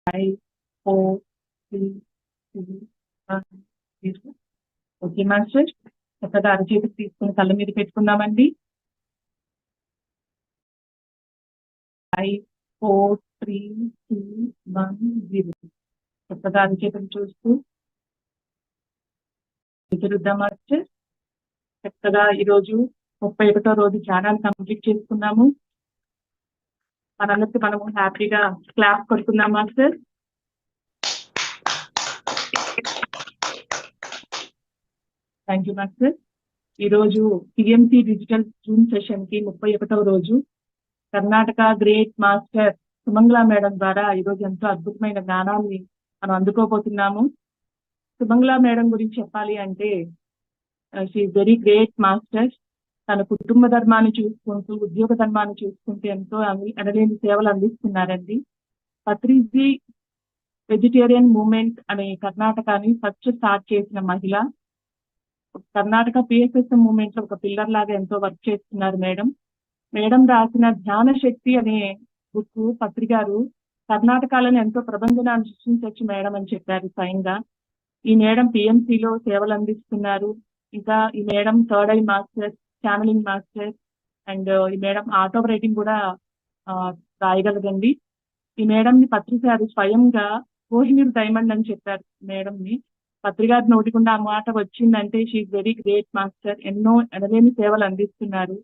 5, 4, 3, 2, 1, 0. Okay master, చక్కగా అరచేతికి తీసుకుని కళ్ళ మీద పెట్టుకుందామండి. 5, 4, 3, 2, 1, 0. చక్కగా అరచేతిని చూస్తూ ఎదురుద్దాం మాస్టర్. చక్కగా ఈరోజు 31వ రోజు ధ్యానాన్ని కంప్లీట్ చేసుకున్నాము. మనందరికి మనము హ్యాపీగా క్లాప్ కొడుకుందాం మాస్టర్. Thank you master. ఈరోజు టిఎంసి డిజిటల్ జూమ్ సెషన్ కి 31వ రోజు Karnataka great master Sumangala madam ద్వారా ఈరోజు ఎంతో అద్భుతమైన జ్ఞానాన్ని మనం అందుకోబోతున్నాము. సుమంగళ మేడం గురించి చెప్పాలి అంటే షీ వెరీ గ్రేట్ మాస్టర్. తన కుటుంబ ధర్మాన్ని చూసుకుంటూ ఉద్యోగ ధర్మాన్ని చూసుకుంటూ ఎంతో ఎనలేని సేవలు అందిస్తున్నారండి. పత్రిజీ వెజిటేరియన్ మూవ్మెంట్ అనే కర్ణాటకని ఫస్ట్ స్టార్ట్ చేసిన మహిళ. కర్ణాటక పిఎస్ఎస్ఎం మూవ్మెంట్ లో ఒక పిల్లర్ లాగా ఎంతో వర్క్ చేస్తున్నారు మేడం. మేడం రాసిన ధ్యాన శక్తి అనే బుక్ పత్రికారు కర్ణాటకలోనే ఎంతో ప్రబంధనాన్ని సృష్టించవచ్చు మేడం అని చెప్పారు స్వయంగా. ఈ మేడం పిఎంసిలో సేవలు అందిస్తున్నారు. ఇంకా ఈ madam third I master, channelling master and ఈ మేడం ఆటో రైటింగ్ కూడా రాయగలదండి. ఈ మేడం ని పత్రికారు స్వయంగా కోహినూర్ డైమండ్ అని చెప్పారు మేడం ని. పత్రికారి నోటికుండా ఆ మాట వచ్చిందంటే షీఈ్ వెరీ గ్రేట్ మాస్టర్. ఎన్నో ఎనలేని సేవలు అందిస్తున్నారు.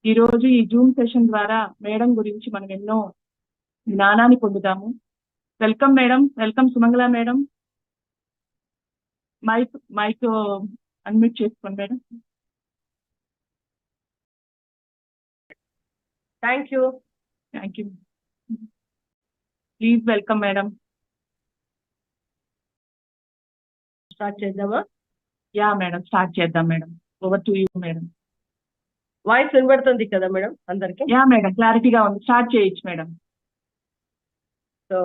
ఈ రోజు ఈ జూమ్ సెషన్ ద్వారా మేడం గురించి మనం ఎన్నో జ్ఞానాన్ని పొందుతాము. Welcome madam, welcome Sumangala madam. Mike unmute చేసుకోండి madam. Thank you. Please welcome madam. Start చేద్దామా? యా మేడం, స్టార్ట్ చేద్దాం madam. Over to you madam. Voice వినబడుతుంది కదా మేడం అందరికి? యా మేడం, క్లారిటీగా ఉంది. స్టార్ట్ చేయొచ్చు మేడం. సో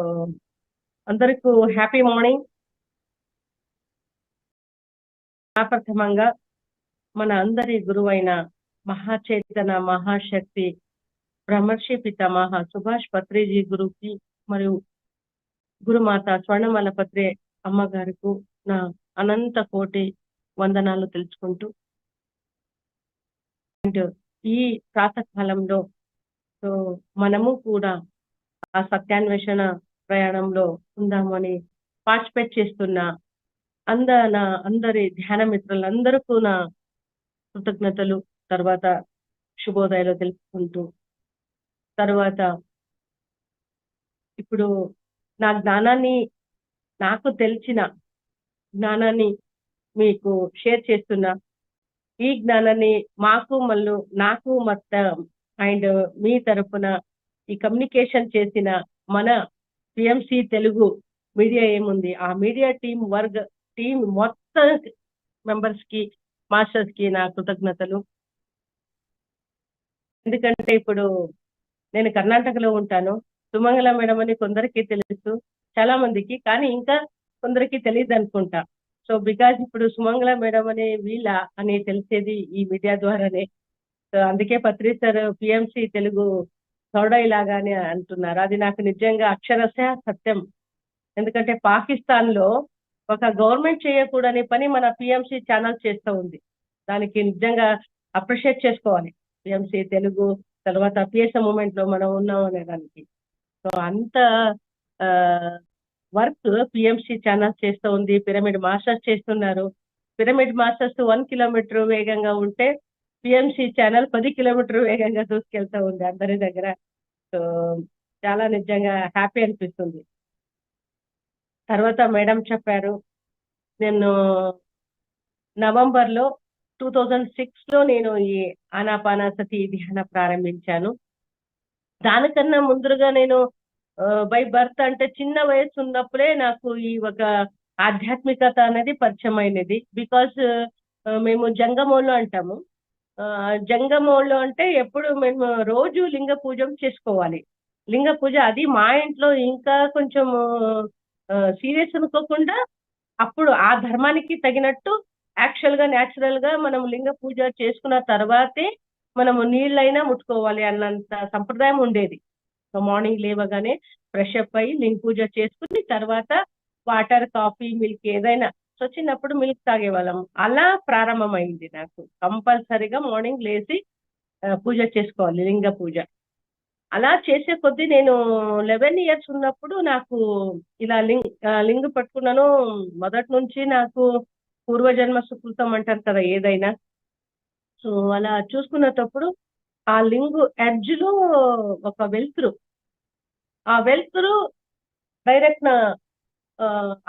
అందరికీ హ్యాపీ మార్నింగ్. ప్రథమంగా మన అందరి గురువైన మహాచేతన మహాశక్తి బ్రహ్మర్షి పితామహ సుభాష్ పత్రిజీ గురుకి మరియు గురుమాత స్వర్ణమాల పత్రి అమ్మగారికి నా అనంత కోటి వందనాలు తెలుసుకుంటూ, అండ్ ఈ ప్రాతకాలంలో సో మనము కూడా ఆ సత్యాన్వేషణ ప్రయాణంలో ఉందామని పార్టిసిపేట్ చేస్తున్న అందరి ధ్యాన మిత్రులందరికీ నా కృతజ్ఞతలు, తర్వాత శుభోదయాలు తెలుసుకుంటూ, తర్వాత ఇప్పుడు నా జ్ఞానాన్ని, నాకు తెలిసిన జ్ఞానాన్ని మీకు షేర్ చేస్తున్నా. ఈ జ్ఞానాన్ని నాకు మొత్తం అండ్ మీ తరఫున ఈ కమ్యూనికేషన్ చేసిన మన పిఎంసి తెలుగు మీడియా ఏముంది, ఆ మీడియా టీం మొత్తం మెంబర్స్ కి, మాస్టర్స్ కి నా కృతజ్ఞతలు. ఎందుకంటే ఇప్పుడు నేను కర్ణాటకలో ఉంటాను. సుమంగళ మేడం అని కొందరికి తెలుసు, చాలా మందికి, కానీ ఇంకా కొందరికి తెలియదు అనుకుంటా. సో బికాజ్ ఇప్పుడు సుమంగళ మేడం అనే వీళ్ళ అని తెలిసేది ఈ మీడియా ద్వారానే. సో అందుకే పత్రి సార్ పిఎంసి తెలుగు లాగానే అంటున్నారు. అది నాకు నిజంగా అక్షరశ సత్యం. ఎందుకంటే పాకిస్తాన్ లో ఒక గవర్నమెంట్ చేయకూడని పని మన పిఎంసి ఛానల్ చేస్తూ ఉంది. దానికి నిజంగా అప్రిషియేట్ చేసుకోవాలి పిఎంసి తెలుగు, తర్వాత పిఎస్ఎం మూమెంట్ లో మనం ఉన్నాం అనే దానికి. సో అంత వర్క్ పిఎంసి ఛానల్ చేస్తూ ఉంది. పిరమిడ్ మాస్టర్స్ చేస్తున్నారు. పిరమిడ్ మాస్టర్స్ 1 కిలోమీటర్ వేగంగా ఉంటే పిఎంసి ఛానల్ 10 కిలోమీటర్ వేగంగా దూసుకెళ్తూ ఉంది అందరి దగ్గర. సో చాలా నిజంగా హ్యాపీ అనిపిస్తుంది. తర్వాత మేడం చెప్పారు, నేను నవంబర్లో 2006లో నేను ఈ ఆనాపానసతి ధ్యాన ప్రారంభించాను. దానికన్నా ముందుగా నేను బై బర్త్ అంటే చిన్న వయసు ఉన్నప్పుడే నాకు ఈ ఒక ఆధ్యాత్మికత అనేది పరిచయం అయినది. బికాస్ మేము జంగమోళ్ళు అంటాము. జంగమోళ్ళు అంటే ఎప్పుడు మేము రోజు లింగ పూజ చేసుకోవాలి. లింగ పూజ అది మా ఇంట్లో ఇంకా కొంచెం సీరియస్ అనుకోకుండా, అప్పుడు ఆ ధర్మానికి తగినట్టు యాక్చువల్ గా న్యాచురల్ గా మనం లింగ పూజ చేసుకున్న తర్వాతే మనము నీళ్ళైనా ముట్టుకోవాలి అన్నంత సంప్రదాయం ఉండేది. సో మార్నింగ్ లేవగానే ఫ్రెష్ అప్ అయ్యి లింగ పూజ చేసుకుని తర్వాత వాటర్, కాఫీ, మిల్క్ ఏదైనా. సో చిన్నప్పుడు మిల్క్ తాగేవాళ్ళం. అలా ప్రారంభమైంది నాకు. కంపల్సరిగా మార్నింగ్ లేచి పూజ చేసుకోవాలి, లింగ పూజ. అలా చేసే కొద్దీ నేను 11 ఇయర్స్ ఉన్నప్పుడు నాకు ఇలా లింగ్ పట్టుకున్నాను. మొదటి నుంచి నాకు పూర్వజన్మ సుకృతం అంటారు కదా ఏదైనా. సో అలా చూసుకునేటప్పుడు ఆ లింగు ఎడ్జ్ లో ఒక వెలుతురు, ఆ వెలుతురు డైరెక్ట్ నా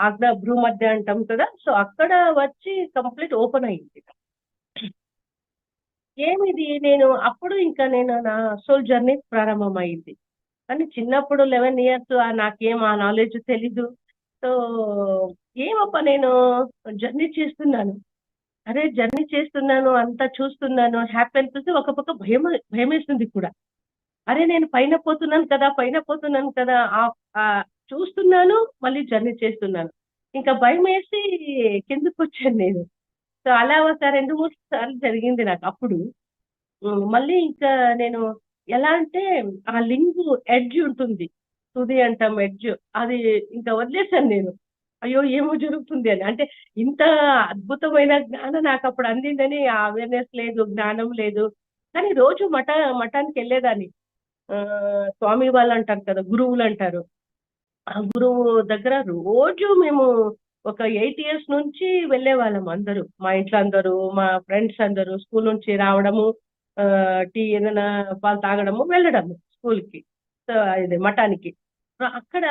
ఆగ్న భ్రూ మధ్య అంటాం కదా, సో అక్కడ వచ్చి కంప్లీట్ ఓపెన్ అయ్యింది. ఏమిది నేను అప్పుడు ఇంకా నేను నా సోల్ జర్నీ ప్రారంభమైంది. కానీ చిన్నప్పుడు 11 ఇయర్స్ నాకేం ఆ నాలెడ్జ్ తెలీదు. సో ఏమప్ప నేను జర్నీ చేస్తున్నాను, అరే జర్నీ చేస్తున్నాను, అంతా చూస్తున్నాను, హ్యాపీ అనిపిస్తే ఒక పక్క భయమేస్తుంది కూడా. అరే నేను పైన పోతున్నాను కదా, పైన పోతున్నాను కదా, చూస్తున్నాను, మళ్ళీ జర్నీ చేస్తున్నాను. ఇంకా భయం వేసి కిందకు వచ్చాను నేను. సో అలా ఒక 2-3 సార్లు జరిగింది నాకు అప్పుడు. మళ్ళీ ఇంకా నేను ఎలా అంటే ఆ లింగు ఎడ్జ్ ఉంటుంది, తుది అంటాం ఎడ్జ్, అది ఇంకా వదిలేశాను నేను. అయ్యో ఏమో జరుగుతుంది అని. అంటే ఇంత అద్భుతమైన జ్ఞానం నాకు అప్పుడు అందిందని అవేర్నెస్ లేదు, జ్ఞానం లేదు. కానీ రోజు మఠానికి వెళ్ళేదాన్ని. స్వామి వాళ్ళు అంటారు కదా, గురువులు అంటారు, ఆ గురువు దగ్గర రోజు మేము ఒక 8 ఇయర్స్ నుంచి వెళ్ళే వాళ్ళం అందరూ, మా ఇంట్లో అందరూ, మా ఫ్రెండ్స్ అందరూ స్కూల్ నుంచి రావడము, టీ ఏదైనా పాలు తాగడము, వెళ్ళడము స్కూల్కి, ఇది మఠానికి. అక్కడ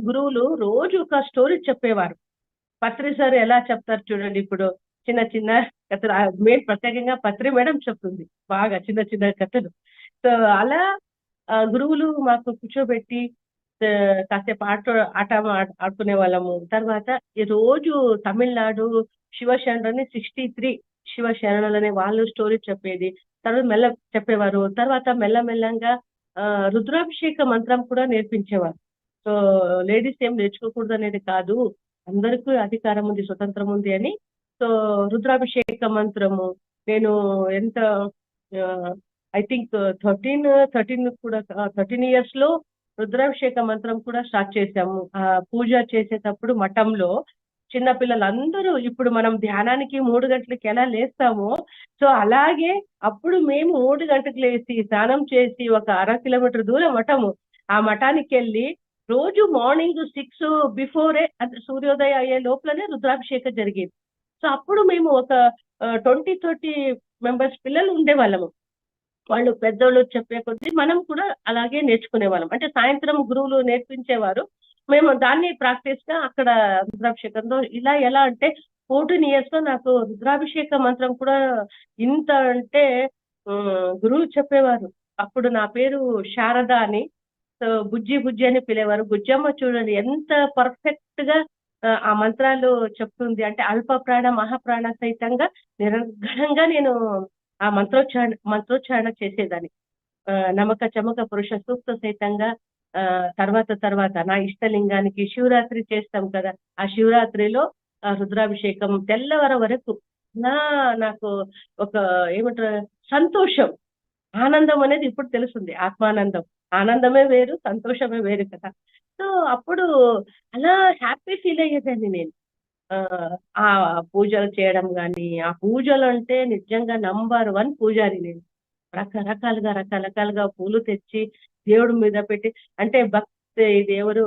గురువులు రోజు ఒక స్టోరీ చెప్పేవారు. పత్రి సార్ ఎలా చెప్తారు చూడండి, ఇప్పుడు చిన్న చిన్న కథలు. మెయిన్ ప్రత్యేకంగా పత్రి మేడం చెప్తుంది బాగా చిన్న చిన్న కథలు. సో అలా గురువులు మాకు కూర్చోబెట్టి కాసేపు ఆట ఆడుకునే వాళ్ళము. తర్వాత ఈ రోజు తమిళనాడు శివశరణని 63 శివశరణులని వాళ్ళు స్టోరీ చెప్పేది. తర్వాత చెప్పేవారు. తర్వాత మెల్లమెల్లంగా రుద్రాభిషేక మంత్రం కూడా నేర్పించేవారు. సో లేడీస్ ఏం నేర్చుకోకూడదు అనేది కాదు, అందరికీ అధికారం ఉంది, స్వతంత్రం ఉంది అని. సో రుద్రాభిషేక మంత్రము నేను ఎంత ఐ థింక్ 13 కూడా 13 ఇయర్స్ లో రుద్రాభిషేక మంత్రం కూడా స్టార్ట్ చేశాము. పూజ చేసేటప్పుడు మఠంలో చిన్నపిల్లలందరూ ఇప్పుడు మనం ధ్యానానికి 3 గంటలకి ఎలా లేస్తామో, సో అలాగే అప్పుడు మేము 3 గంటలకు లేచి స్నానం చేసి ఒక 1/2 కిలోమీటర్ దూరం మఠము, ఆ మఠానికి వెళ్ళి రోజు మార్నింగ్ 6 బిఫోరే, అంటే సూర్యోదయం అయ్యే లోపలనే రుద్రాభిషేకం జరిగేది. సో అప్పుడు మేము ఒక 20-30 మెంబర్స్ పిల్లలు ఉండేవాళ్ళము. వాళ్ళు పెద్దోళ్ళు చెప్పే కొద్దీ మనం కూడా అలాగే నేర్చుకునే వాళ్ళం. అంటే సాయంత్రం గురువులు నేర్పించేవారు, మేము దాన్ని ప్రాక్టీస్ గా అక్కడ రుద్రాభిషేకంలో ఇలా ఎలా అంటే 14 ఇయర్స్ లో నాకు రుద్రాభిషేక మంత్రం కూడా ఇంత అంటే గురువులు చెప్పేవారు. అప్పుడు నా పేరు శారద అని, సో బుజ్జి బుజ్జి అని పిలేవారు. బుజ్జమ్మ చూడండి ఎంత పర్ఫెక్ట్ గా ఆ మంత్రాలు చెప్తుంది. అంటే అల్ప ప్రాణ మహాప్రాణ సహితంగా నిరంతరంగా నేను ఆ మంత్రోచ్చారణ చేసేదాన్ని. నమక చమక పురుష సూక్త సహితంగా. తర్వాత నా ఇష్టలింగానికి శివరాత్రి చేస్తాం కదా, ఆ శివరాత్రిలో రుద్రాభిషేకం తెల్లవర వరకు నాకు ఒక ఏమంటారు సంతోషం, ఆనందం అనేది ఇప్పుడు తెలుస్తుంది. ఆత్మానందం, ఆనందమే వేరు, సంతోషమే వేరు కదా. సో అప్పుడు అలా హ్యాపీ ఫీల్ అయ్యేదాన్ని నేను. ఆ పూజలు చేయడం కానీ, ఆ పూజలు అంటే నిజంగా నంబర్ 1 పూజారి నేను. రకరకాలుగా పూలు తెచ్చి దేవుడి మీద పెట్టి, అంటే ఇది ఎవరు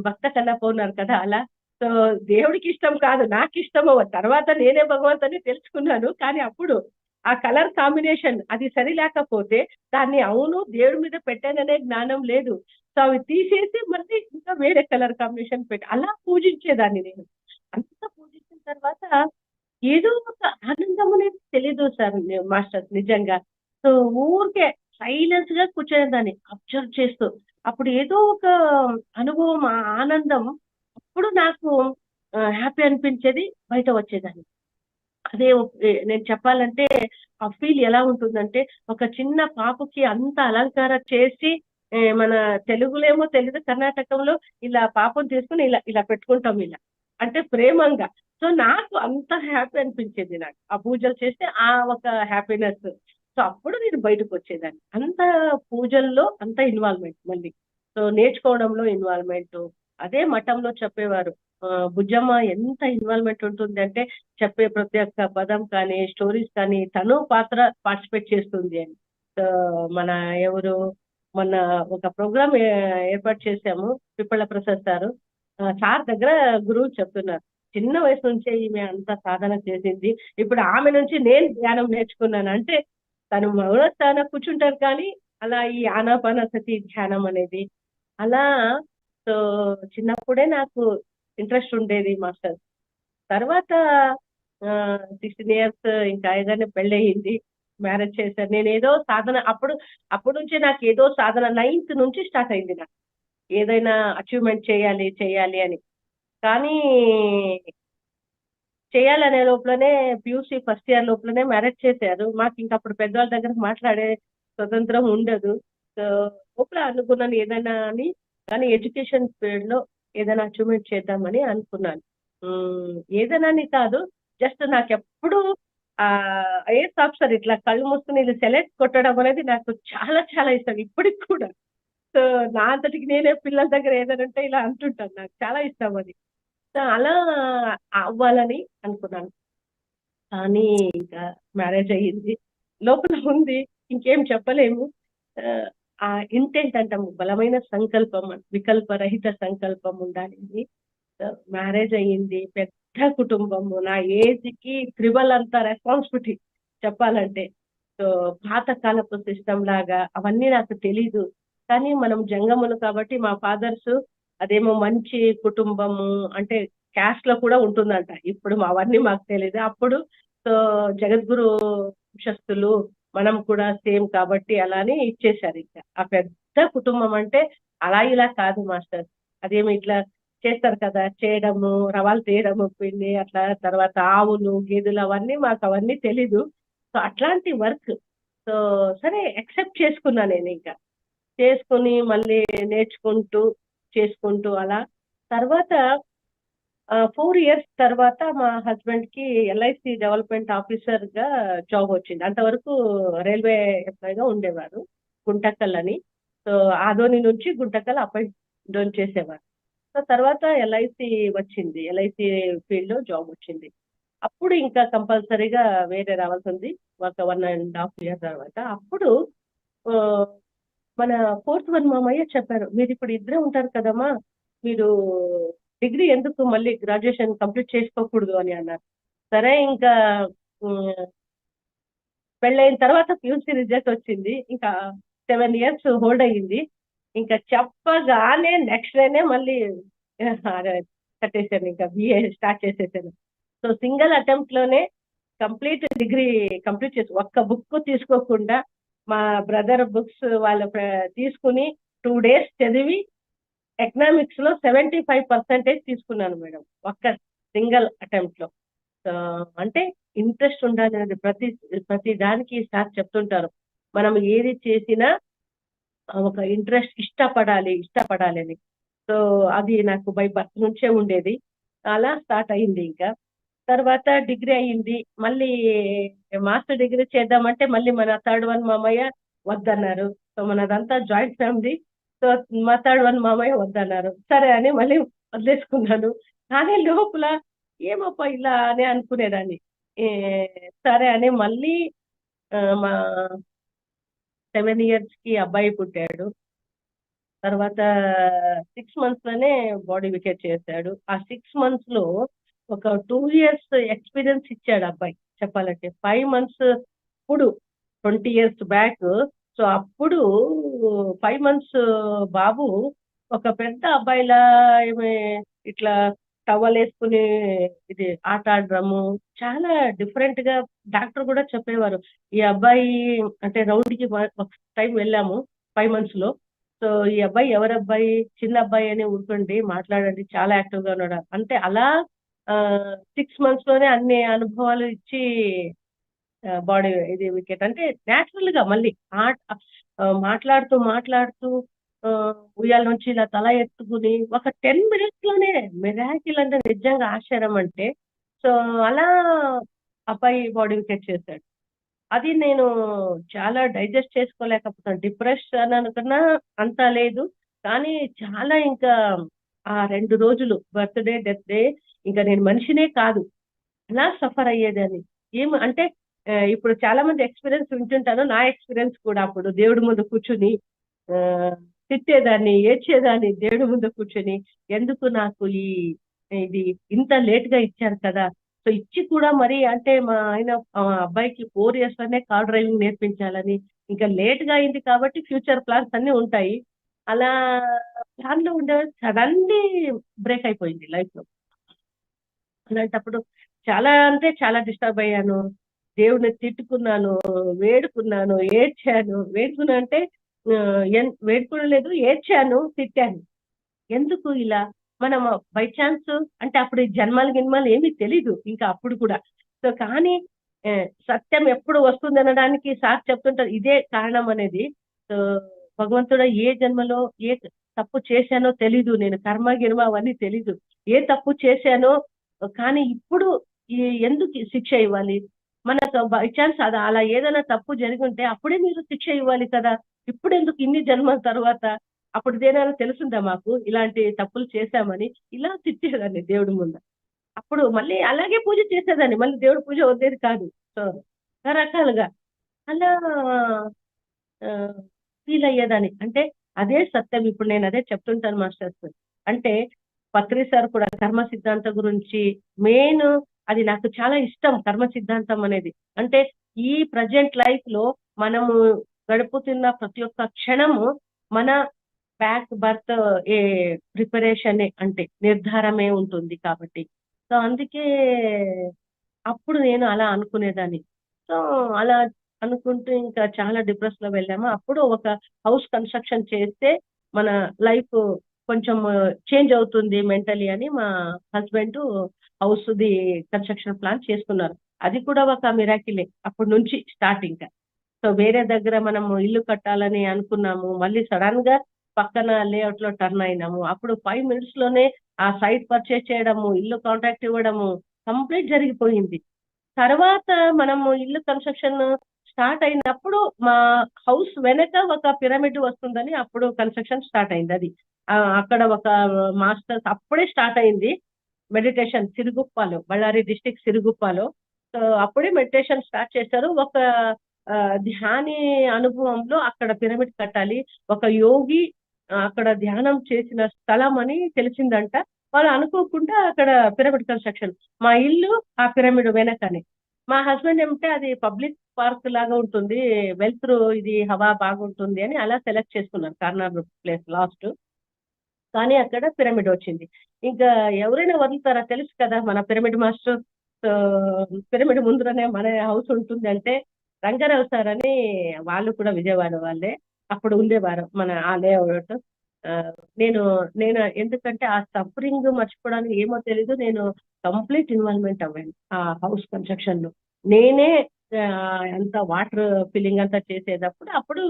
భక్త కన్నప్ప ఉన్నారు కదా అలా. సో దేవుడికి ఇష్టం కాదు, నాకు ఇష్టం. తర్వాత నేనే భగవంతుని తెలుసుకున్నాను. కానీ అప్పుడు ఆ కలర్ కాంబినేషన్ అది సరి లేకపోతే దాన్ని అవును దేవుడి మీద పెట్టాననే జ్ఞానం లేదు. సో అవి తీసేసి మళ్ళీ ఇంకా వేరే కలర్ కాంబినేషన్ పెట్టి అలా పూజించేదాన్ని నేను. అంత పూజించిన తర్వాత ఏదో ఒక ఆనందం అనేది తెలీదు సార్ మాస్టర్ నిజంగా. సో ఊరికే సైలెన్స్ గా కూర్చోయేదాన్ని అబ్జర్వ్ చేస్తూ. అప్పుడు ఏదో ఒక అనుభవం, ఆ ఆనందం అప్పుడు నాకు హ్యాపీ అనిపించేది, బయట వచ్చేదాన్ని. అదే నేను చెప్పాలంటే ఆ ఫీల్ ఎలా ఉంటుందంటే, ఒక చిన్న పాపకి అంత అలంకారం చేసి, మన తెలుగులో ఏమో తెలీదు, కర్ణాటకంలో ఇలా పాపం తీసుకుని ఇలా ఇలా పెట్టుకుంటాం ఇలా, అంటే ప్రేమంగా. సో నాకు అంత హ్యాపీ అనిపించేది నాకు ఆ పూజలు చేస్తే, ఆ ఒక హ్యాపీనెస్. సో అప్పుడు నేను బయటకు వచ్చేదాన్ని. అంత పూజల్లో అంత ఇన్వాల్వ్మెంట్ మళ్ళీ. సో నేర్చుకోవడంలో ఇన్వాల్వ్మెంట్. అదే మఠంలో చెప్పేవారు బుజ్జమ్మ ఎంత ఇన్వాల్వ్మెంట్ ఉంటుంది అంటే చెప్పే ప్రతి ఒక్క పదం కానీ స్టోరీస్ కానీ తను పాత్ర పార్టిసిపేట్ చేస్తుంది అని. సో మన ఎవరు మొన్న ఒక ప్రోగ్రామ్ ఏర్పాటు చేశాము, పిప్పళ్ళ ప్రసాద్ సారు. సార్ దగ్గర గురువు చెప్తున్నారు, చిన్న వయసు నుంచే ఈమె అంత సాధన చేసింది, ఇప్పుడు ఆమె నుంచి నేను ధ్యానం నేర్చుకున్నాను అంటే. తను మౌనస్థాన కూర్చుంటారు కానీ అలా ఈ ఆనాపానసతి ధ్యానం అనేది అలా. సో చిన్నప్పుడే నాకు ఇంట్రెస్ట్ ఉండేది మాస్టర్. తర్వాత 16 years ఇంకా ఏదైనా పెళ్ళి అయ్యింది, మ్యారేజ్ చేశారు. నేను ఏదో సాధన అప్పుడు నుంచే నాకు ఏదో సాధన 9th నుంచి స్టార్ట్ అయింది నాకు, ఏదైనా అచీవ్మెంట్ చేయాలి చేయాలి అని. కానీ చేయాలనే లోపలనే పియూసీ ఫస్ట్ ఇయర్ లోపలనే మ్యారేజ్ చేశారు. మాకు ఇంకా అప్పుడు పెద్దవాళ్ళ దగ్గర మాట్లాడే స్వతంత్రం ఉండదు. సో లోపల అనుకున్నాను ఏదైనా అని, కానీ ఎడ్యుకేషన్ ఫీల్డ్ లో ఏదైనా అచీవ్మెంట్ చేద్దామని అనుకున్నాను. ఏదైనా అని కాదు, జస్ట్ నాకు ఎప్పుడు ఐఏఎస్ ఆఫీసర్ ఇట్లా కళ్ళు మూసుకుని ఇది సెలెక్ట్ కొట్టడం అనేది నాకు చాలా చాలా ఇష్టం ఇప్పటికి కూడా. సో నా అంతటికి నేనే పిల్లల దగ్గర ఏదైనా ఉంటే ఇలా అంటుంటాను, నాకు చాలా ఇష్టం అది. సో అలా అవ్వాలని అనుకున్నాను. కానీ ఇంకా మ్యారేజ్ అయ్యింది, లోపల ఉంది, ఇంకేం చెప్పలేము. ఆ ఇంటెంట్ అంటాము, బలమైన సంకల్పం, వికల్పరహిత సంకల్పం ఉండాలి. మ్యారేజ్ అయ్యింది, పెద్ద కుటుంబము, నా ఏజ్ కి త్రిబల్ అంత రెస్పాన్సిబిలిటీ చెప్పాలంటే. సో పాతకాలపు సిస్టమ్ లాగా అవన్నీ నాకు తెలీదు. కానీ మనం జంగములు కాబట్టి మా ఫాదర్స్ అదేమో మంచి కుటుంబము అంటే క్యాస్ట్ లో కూడా ఉంటుందంట. ఇప్పుడు అవన్నీ మాకు తెలియదు అప్పుడు. సో జగద్గురు వంశస్థులు మనం కూడా సేమ్ కాబట్టి అలా అని ఇచ్చేశారు. ఇంకా ఆ పెద్ద కుటుంబం అంటే అలా ఇలా కాదు మాస్టర్, అదేమి ఇట్లా చేస్తారు కదా, చేయడము, రవాలు తీయడము, పిండి అట్లా, తర్వాత ఆవులు గేదెలు అవన్నీ మాకు అవన్నీ తెలీదు. సో అట్లాంటి వర్క్. సో సరే యాక్సెప్ట్ చేసుకున్నా నేను, ఇంకా చేసుకుని మళ్ళీ నేర్చుకుంటూ చేసుకుంటూ అలా. తర్వాత 4 years తర్వాత మా హస్బెండ్ కి ఎల్ఐసి డెవలప్మెంట్ ఆఫీసర్ గా జాబ్ వచ్చింది. అంతవరకు రైల్వే ఎంప్లాయ్ ఉండేవారు, గుంటకల్ అని. సో ఆదోని నుంచి గుంటకల్ అప్ అండ్ డౌన్ చేసేవారు. సో తర్వాత ఎల్ఐసి వచ్చింది, ఎల్ఐసి ఫీల్డ్ లో జాబ్ వచ్చింది. అప్పుడు ఇంకా కంపల్సరీగా వేరే రావాల్సి ఉంది, ఒక 1.5 years తర్వాత. అప్పుడు మన 4th one మామయ్య చెప్పారు, మీరు ఇప్పుడు ఇద్దరే ఉంటారు కదమ్మా, మీరు డిగ్రీ ఎందుకు మళ్ళీ గ్రాడ్యుయేషన్ కంప్లీట్ చేసుకోకూడదు అని అన్నారు. సరే ఇంకా పెళ్ళైన తర్వాత పియూసీ రిజల్ట్ వచ్చింది, ఇంకా 7 years హోల్డ్ అయ్యింది. ఇంకా చెప్పగానే నెక్స్ట్ డేనే మళ్ళీ కట్టేశాను, ఇంకా బిఏ స్టార్ట్ చేసేసాను. సో సింగిల్ అటెంప్ట్ లోనే కంప్లీట్ డిగ్రీ కంప్లీట్ చేసి, ఒక్క బుక్ తీసుకోకుండా మా బ్రదర్ బుక్స్ వాళ్ళ తీసుకుని 2 days చదివి ఎకనామిక్స్ లో 75% తీసుకున్నాను మేడం, ఒక్క సింగిల్ అటెంప్ట్ లో. అంటే ఇంట్రెస్ట్ ఉండాలి అనేది ప్రతి దానికి సార్ చెప్తుంటారు, మనం ఏది చేసినా ఒక ఇంట్రెస్ట్, ఇష్టపడాలి అని. సో అది నాకు బై బర్త్ నుంచే ఉండేది, అలా స్టార్ట్ అయింది. ఇంకా తర్వాత డిగ్రీ అయ్యింది, మళ్ళీ మాస్టర్ డిగ్రీ చేద్దామంటే మళ్ళీ మన 3rd one మామయ్య వద్దన్నారు. సో మనదంతా జాయింట్ ఫ్యామిలీ. సో మా 3rd one మామయ్య వద్దన్నారు, సరే అని మళ్ళీ వదిలేసుకున్నాను. కానీ లోపల ఏమప్ప ఇలా అని అనుకునేదాన్ని. సరే అని మళ్ళీ మా 7 years కి అబ్బాయి పుట్టాడు. తర్వాత 6 months లోనే బాడీ వికెట్ చేశాడు. ఆ 6 months లో ఒక 2 years ఎక్స్పీరియన్స్ ఇచ్చాడు అబ్బాయి చెప్పాలంటే. 5 months ఇప్పుడు 20 years బ్యాక్. సో అప్పుడు 5 months బాబు ఒక పెద్ద అబ్బాయిలా ఇట్లా టవల్ వేసుకుని ఇది ఆట ఆడడము, చాలా డిఫరెంట్ గా. డాక్టర్ కూడా చెప్పేవారు, ఈ అబ్బాయి అంటే రౌండ్ కి ఒక టైం వెళ్ళాము 5 months లో. సో ఈ అబ్బాయి ఎవరబ్బాయి, చిన్న అబ్బాయి అని ఊరుకోండి, మాట్లాడండి, చాలా యాక్టివ్ గా ఉన్నాడు అంటే. అలా 6 months లోనే అన్ని అనుభవాలు ఇచ్చి బాడీ ఇది వికెట్ అంటే న్యాచురల్ గా మళ్ళీ మాట్లాడుతూ ఉయ్యాల నుంచి ఇలా తల ఎత్తుకుని ఒక 10 minutes లోనే మిరాకిల్ అంటే నిజంగా ఆశ్చర్యం అంటే. సో అలా అబ్బాయి బాడీ వికెట్ చేశాడు. అది నేను చాలా డైజెస్ట్ చేసుకోలేకపోతాను. డిప్రెషన్ అనుకున్నా అంత లేదు, కానీ చాలా ఇంకా ఆ 2 రోజులు బర్త్డే, డెత్ డే, ఇంకా నేను మనిషినే కాదు, అలా సఫర్ అయ్యేదాన్ని. అంటే ఇప్పుడు చాలా మంది ఎక్స్పీరియన్స్ వింటుంటాను. నా ఎక్స్పీరియన్స్ కూడా అప్పుడు దేవుడి ముందు కూర్చుని ఆ, తిట్టేదాన్ని, ఏడ్చేదాన్ని దేవుడి ముందు కూర్చొని. ఎందుకు నాకు ఇది ఇంత లేట్ గా ఇచ్చారు కదా. సో ఇచ్చి కూడా మరి అంటే మా ఆయన అబ్బాయికి 4 years లోనే కార్ డ్రైవింగ్ నేర్పించాలని, ఇంకా లేట్ గా అయింది కాబట్టి ఫ్యూచర్ ప్లాన్స్ అన్ని ఉంటాయి. అలా ప్లాన్ లో ఉండే సడన్లీ బ్రేక్ అయిపోయింది లైఫ్ లో. అలాంటప్పుడు చాలా అంటే చాలా డిస్టర్బ్ అయ్యాను. దేవుడిని తిట్టుకున్నాను, వేడుకున్నాను, ఏడ్చాను. వేడుకున్నా అంటే వేడుకోలేదు, ఏడ్చాను, తిట్టాను. ఎందుకు ఇలా మనం బై ఛాన్స్ అంటే అప్పుడు ఈ జన్మలు గిన్మలు ఏమీ తెలీదు ఇంకా అప్పుడు కూడా. సో కానీ ఆ, సత్యం ఎప్పుడు వస్తుంది అనడానికి సార్ చెప్తుంటారు ఇదే కారణం అనేది. సో భగవంతుడు ఏ జన్మలో ఏ తప్పు చేశానో తెలీదు, నేను కర్మ గిర్మ అవన్నీ తెలీదు, ఏ తప్పు చేశానో. కానీ ఇప్పుడు ఈ ఎందుకు ఈ శిక్ష ఇవ్వాలి? మనకు బై ఛాన్స్ అది అలా ఏదైనా తప్పు జరిగి ఉంటే అప్పుడే మీరు శిక్ష ఇవ్వాలి కదా. ఇప్పుడు ఎందుకు ఇన్ని జన్మల తర్వాత? అప్పుడు దేనైనా తెలుసుందా మాకు ఇలాంటి తప్పులు చేశామని? ఇలా తిట్టేదాన్ని దేవుడి ముందు. అప్పుడు మళ్ళీ అలాగే పూజ చేసేదాన్ని, మళ్ళీ దేవుడి పూజ వద్దేది కాదు. సో రకరకాలుగా అలా ఫీల్ అయ్యేదాన్ని. అంటే అదే సత్యం. ఇప్పుడు నేను అదే చెప్తుంటాను మాస్టర్స్. అంటే పత్రి సార్ కూడా కర్మ సిద్ధాంతం గురించి మెయిన్ అది నాకు చాలా ఇష్టం. కర్మ సిద్ధాంతం అనేది అంటే ఈ ప్రజెంట్ లైఫ్ లో మనము గడుపుతున్న ప్రతి ఒక్క క్షణము మన బ్యాక్ బర్త్ ఏ ప్రిపరేషన్ అంటే నిర్ధారమే ఉంటుంది కాబట్టి. సో అందుకే అప్పుడు నేను అలా అనుకునేదాన్ని. సో అలా అనుకుంటూ ఇంకా చాలా డిప్రెస్ లో వెళ్ళాము. అప్పుడు ఒక హౌస్ కన్స్ట్రక్షన్ చేస్తే మన లైఫ్ కొంచెం చేంజ్ అవుతుంది మెంటలీ అని మా husband house the construction plan చేసుకున్నారు. అది కూడా ఒక మిరాకిలే అప్పటి నుంచి స్టార్ట్ ఇంకా. సో వేరే దగ్గర మనము ఇల్లు కట్టాలని అనుకున్నాము, మళ్ళీ సడన్ గా పక్కన లేఅవుట్ లో టర్న్ అయినాము. అప్పుడు 5 minutes లోనే ఆ సైట్ పర్చేస్ చేయడము, ఇల్లు కాంట్రాక్ట్ ఇవ్వడము కంప్లీట్ జరిగిపోయింది. తర్వాత మనము ఇల్లు కన్స్ట్రక్షన్ స్టార్ట్ అయినప్పుడు మా హౌస్ వెనక ఒక పిరమిడ్ వస్తుందని అప్పుడు కన్స్ట్రక్షన్ స్టార్ట్ అయింది. అది అక్కడ ఒక మాస్టర్స్ అప్పుడే స్టార్ట్ అయింది మెడిటేషన్ సిరుగుప్పాలో, బళ్ళారి డిస్టిక్ సిరుగుప్పాలో. సో అప్పుడే మెడిటేషన్ స్టార్ట్ చేశారు. ఒక ఆ, ధ్యాని అనుభవంలో అక్కడ పిరమిడ్ కట్టాలి, ఒక యోగి అక్కడ ధ్యానం చేసిన స్థలం అని తెలిసిందంట. వాళ్ళు అనుకోకుండా అక్కడ పిరమిడ్ కన్స్ట్రక్షన్, మా ఇల్లు ఆ పిరమిడ్ వెనకనే. మా హస్బెండ్ ఏమంటే అది పబ్లిక్ పార్క్ లాగా ఉంటుంది, వెళ్తురు ఇది హవా బాగుంటుంది అని అలా సెలెక్ట్ చేసుకున్నారు కార్నర్ ప్లేస్ లాస్ట్. కానీ అక్కడ పిరమిడ్ వచ్చింది. ఇంకా ఎవరైనా వదులుతారా? తెలుసు కదా మన పిరమిడ్ మాస్టర్. సో పిరమిడ్ ముందరనే మన హౌస్ ఉంటుంది అంటే రంగారావు సార్ అని, వాళ్ళు కూడా విజయవాడ వాళ్ళే, అప్పుడు ఉండేవారు మన ఆ లేఅవుట్. నేను నేను ఎందుకంటే ఆ సఫరింగ్ మర్చిపోవడానికి ఏమో తెలీదు, నేను కంప్లీట్ ఇన్వాల్వ్మెంట్ అవ్వాను ఆ హౌస్ కన్స్ట్రక్షన్ లో. నేనే అంత వాటర్ ఫిల్లింగ్ అంతా చేసేటప్పుడు అప్పుడు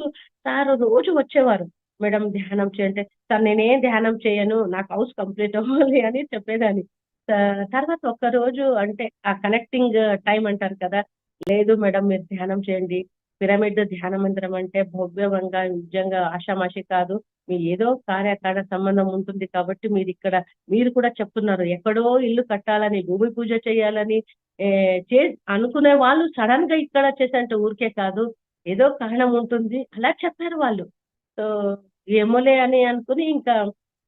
సార్ రోజు వచ్చేవారు. మేడం ధ్యానం చేయంటే, సార్ నేనేం ధ్యానం చేయను, నాకు హౌస్ కంప్లీట్ అవ్వాలి అని చెప్పేదాన్ని. తర్వాత ఒక్క రోజు అంటే ఆ కనెక్టింగ్ టైం అంటారు కదా, లేదు మేడం మీరు ధ్యానం చేయండి, పిరమిడ్ ధ్యాన మందిరం అంటే భవ్యంగా నిజంగా ఆషామాషి కాదు, మీ ఏదో కార్యకార సంబంధం ఉంటుంది కాబట్టి మీరు ఇక్కడ, మీరు కూడా చెప్తున్నారు ఎక్కడో ఇల్లు కట్టాలని, భూమి పూజ చేయాలని ఏ, చే అనుకునే వాళ్ళు సడన్ గా ఇక్కడ చేసేంటే ఊరికే కాదు, ఏదో కారణం ఉంటుంది అలా చెప్పారు వాళ్ళు. సో ఏమోలే అని అనుకుని ఇంకా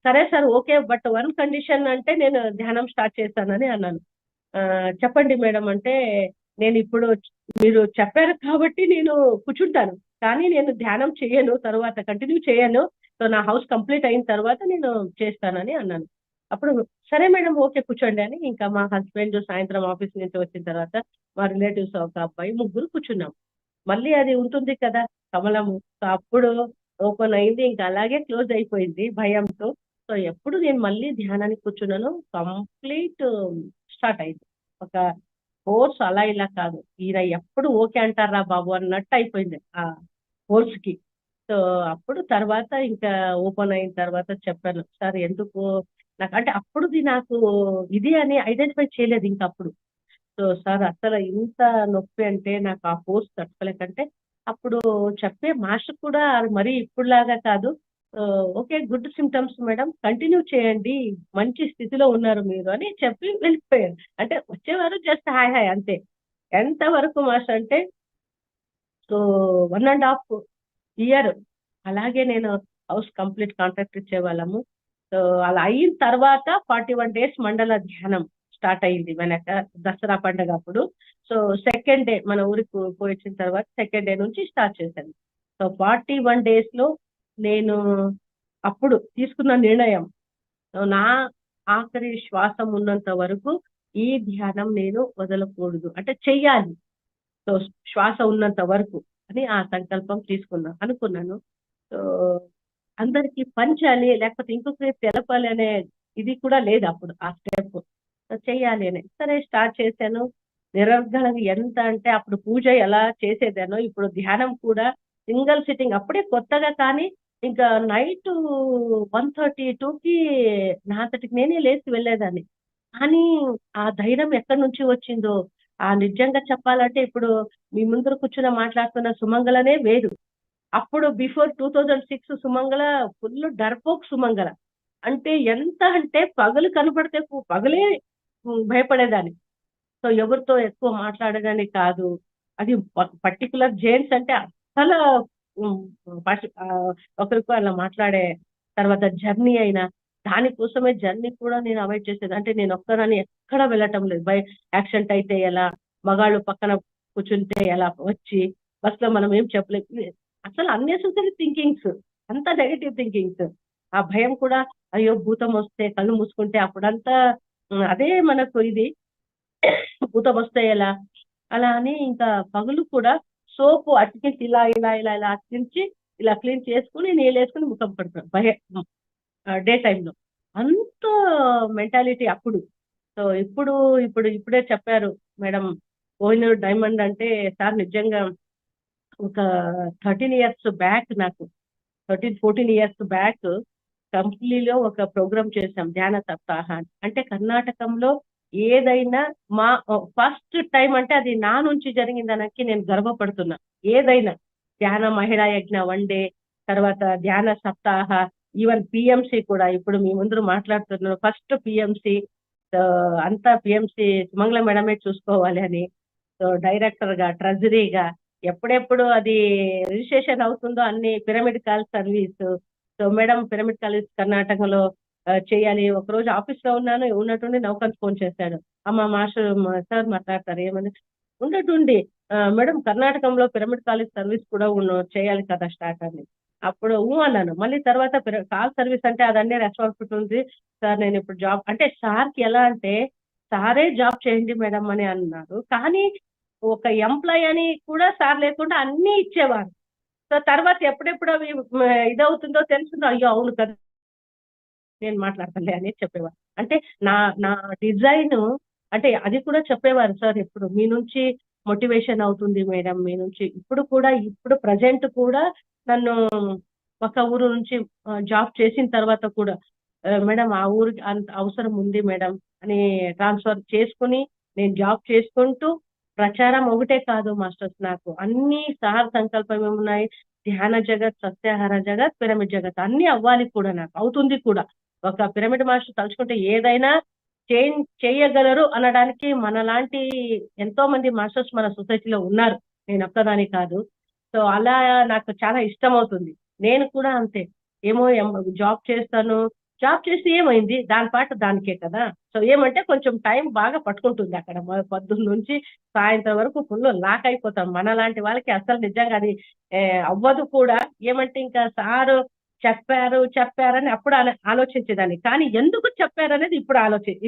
సరే sir okay, but one condition అంటే నేను ధ్యానం స్టార్ట్ చేస్తానని అన్నాను. ఆ, చెప్పండి మేడం అంటే, నేను ఇప్పుడు మీరు చెప్పారు కాబట్టి నేను కూర్చుంటాను, కానీ నేను ధ్యానం చేయను, తర్వాత కంటిన్యూ చేయను. సో నా హౌస్ కంప్లీట్ అయిన తర్వాత నేను చేస్తానని అన్నాను. అప్పుడు సరే మేడం ఓకే కూర్చోండి అని ఇంకా మా హస్బెండ్ సాయంత్రం ఆఫీస్ నుంచి వచ్చిన తర్వాత మా రిలేటివ్స్ ఒక అబ్బాయి ముగ్గురు కూర్చున్నాం. మళ్ళీ అది ఉంటుంది కదా కమలము. సో అప్పుడు ఓపెన్ అయింది, ఇంకా అలాగే క్లోజ్ అయిపోయింది భయంతో. సో ఎప్పుడు నేను మళ్ళీ ధ్యానానికి కూర్చున్నాను కంప్లీట్ స్టార్ట్ అయింది. ఒక కోర్స్ అలా ఇలా కాదు, ఈయన ఎప్పుడు ఓకే అంటారా బాబు అన్నట్టు అయిపోయింది ఆ కోర్స్ కి. సో అప్పుడు తర్వాత ఇంకా ఓపెన్ అయిన తర్వాత చెప్పాను సార్ ఎందుకు నాకు అంటే అప్పుడుది నాకు ఇది అని ఐడెంటిఫై చేయలేదు ఇంకా అప్పుడు. సో సార్ అసలు ఇంత నొప్పి అంటే నాకు ఆ ఫోర్స్ తట్టుకోలేకంటే, అప్పుడు చెప్పే మాస్టర్ కూడా మరీ ఇప్పుడులాగా కాదు, okay, good symptoms madam, continue చేయండి, మంచి స్థితిలో ఉన్నారు మీరు అని చెప్పి వెళ్ళిపోయారు. అంటే వచ్చేవారు జస్ట్ హాయ్ హాయ్ అంతే. ఎంత వరకు మాస్టర్ అంటే, సో 1.5 ఇయర్ అలాగే నేను హౌస్ కంప్లీట్ కాంట్రాక్ట్ ఇచ్చేవాళ్ళము. సో అలా అయిన తర్వాత 41 days మండల ధ్యానం స్టార్ట్ అయింది వెనక దసరా పండగ అప్పుడు. సో సెకండ్ డే మన ఊరికి పోయి వచ్చిన తర్వాత సెకండ్ డే నుంచి స్టార్ట్ చేశాను. సో 41 days లో నేను అప్పుడు తీసుకున్న నిర్ణయం, సో నా ఆఖరి శ్వాసం ఉన్నంత వరకు ఈ ధ్యానం నేను వదలకూడదు, అంటే చెయ్యాలి. సో శ్వాస ఉన్నంత వరకు అని ఆ సంకల్పం అనుకున్నాను. సో అందరికి పంచాలి లేకపోతే ఇంకొకరికి తెలపాలి అనే ఇది కూడా లేదు అప్పుడు ఆ స్టెప్. చెయ్యాలి అని సరే స్టార్ట్ చేశాను. నిరర్ధనంగా ఎంత అంటే అప్పుడు పూజ ఎలా చేసేదానో ఇప్పుడు ధ్యానం కూడా సింగిల్ సిట్టింగ్ అప్పుడే కొత్తగా. కానీ ఇంకా నైట్ 1:32కి నా అంతటికి నేనే లేచి వెళ్ళేదాన్ని. కానీ ఆ ధైర్యం ఎక్కడి నుంచి వచ్చిందో, ఆ నిజంగా చెప్పాలంటే ఇప్పుడు మీ ముందర కూర్చుని మాట్లాడుతున్న సుమంగళనే వేరు. అప్పుడు బిఫోర్ 2006 సుమంగళ ఫుల్ డర్పోక్ సుమంగళ. అంటే ఎంత అంటే పగలు కనపడితే పగలే భయపడేదాన్ని. సో ఎవరితో ఎక్కువ మాట్లాడేదాన్ని కాదు. అది పర్టికులర్ జెంట్స్ అంటే అసలు ఉమ్, ఒకరికి అలా మాట్లాడే. తర్వాత జర్నీ అయినా దానికోసమే జర్నీ కూడా నేను అవాయిడ్ చేసేది. అంటే నేను ఒక్కదాన్ని ఎక్కడ వెళ్ళటం లేదు. యాక్సిడెంట్ అయితే ఎలా, మగాళ్ళు పక్కన కూర్చుంటే ఎలా వచ్చి బస్సులో మనం ఏం చెప్పలేదు. అసలు అన్నెసెసరీ థింకింగ్స్, అంత నెగటివ్ థింకింగ్స్. ఆ భయం కూడా, అయ్యో భూతం వస్తే కళ్ళు మూసుకుంటే అప్పుడంతా అదే మనకు ఇది భూతం వస్తే ఎలా అలా అని. ఇంకా పగులు కూడా సోపు అతికించి ఇలా ఇలా ఇలా ఇలా అతికించి ఇలా క్లీన్ చేసుకుని నీళ్ళు వేసుకుని ముఖం పడుతున్నాను డే టైంలో. అంత మెంటాలిటీ అప్పుడు. సో ఇప్పుడే చెప్పారు మేడం, కోహినూర్ డైమండ్ అంటే సార్ నిజంగా ఒక 13 years బ్యాక్, నాకు 14 years బ్యాక్ కంపెనీలో ఒక ప్రోగ్రామ్ చేశాం, ధ్యాన సప్తాహాన్ని. అంటే కర్ణాటకంలో ఏదైనా మా ఫస్ట్ టైం అంటే అది నా నుంచి జరిగిందనకి నేను గర్వపడుతున్నా. ఏదైనా ధ్యాన మహిళా యజ్ఞ 1 day, తర్వాత ధ్యాన సప్తాహ, ఈవెన్ పిఎంసి కూడా ఇప్పుడు మీ ముందు మాట్లాడుతున్నాను. ఫస్ట్ పిఎంసి అంతా పిఎంసి సుమంగళ మేడమే చూసుకోవాలి అని. సో డైరెక్టర్ గా, ట్రెజరీగా ఎప్పుడెప్పుడు అది రిజిస్ట్రేషన్ అవుతుందో అన్ని pyramid call service. So madam pyramid college కర్ణాటకలో చేయాలి. ఒకరోజు ఆఫీస్ లో ఉన్నట్టుండి నౌకన్ ఫోన్ చేశాడు. అమ్మ మాస్టర్ సార్ మాట్లాడతారు ఏమని. ఉన్నట్టుండి మేడం కర్ణాటకంలో పిరమిడ్ కాలేజ్ సర్వీస్ కూడా చేయాలి కదా స్టార్ట్ అని. అప్పుడు అన్నాను. మళ్ళీ తర్వాత కాల్ సర్వీస్ అంటే అదన్నీ రెస్పాన్సిబిలిటీ ఉంది సార్. నేను ఇప్పుడు జాబ్ అంటే సార్కి ఎలా అంటే సారే జాబ్ చేయండి మేడం అని అన్నారు. కానీ ఒక ఎంప్లాయ్ అని కూడా సార్ లేకుండా అన్ని ఇచ్చేవారు. సో తర్వాత ఎప్పుడెప్పుడు అవి ఇదవుతుందో తెలుస్తుందో, అయ్యో అవును కదా నేను మాట్లాడతానులే అని చెప్పేవారు. అంటే నా నా డిజైన్ అంటే అది కూడా చెప్పేవారు సార్. ఎప్పుడు మీ నుంచి మోటివేషన్ అవుతుంది మేడం, మీ నుంచి ఇప్పుడు ప్రజెంట్ కూడా నన్ను ఒక ఊరు నుంచి జాబ్ చేసిన తర్వాత కూడా మేడం ఆ ఊరికి అంత అవసరం ఉంది మేడం అని ట్రాన్స్ఫర్ చేసుకుని నేను జాబ్ చేసుకుంటూ ప్రచారం ఒకటే కాదు మాస్టర్స్, నాకు అన్ని సార్ సంకల్పం ఏమున్నాయి, ధ్యాన జగత్, సత్యాహార జగత్, పిరమిడ్ జగత్ అన్ని అవ్వాలి కూడా, నాకు అవుతుంది కూడా. ఒక పిరమిడ్ మాస్టర్ తలుచుకుంటే ఏదైనా చేయగలరు అనడానికి మనలాంటి ఎంతో మంది మాస్టర్స్ మన సొసైటీలో ఉన్నారు, నేను ఒక్కదాని కాదు. సో అలా నాకు చాలా ఇష్టం అవుతుంది. నేను కూడా అంతే. ఏమో జాబ్ చేస్తాను, జాబ్ చేస్తే ఏమైంది, దాని పాట దానికే కదా. సో ఏమంటే కొంచెం టైం బాగా పట్టుకుంటుంది అక్కడ. పొద్దున్న నుంచి సాయంత్రం వరకు ఫుల్ లాక్ అయిపోతాం. మన లాంటి వాళ్ళకి అసలు నిజంగా అది అవ్వదు కూడా. ఏమంటే ఇంకా సారు చెప్పారని అప్పుడు ఆలోచించేదాన్ని. కానీ ఎందుకు చెప్పారనేది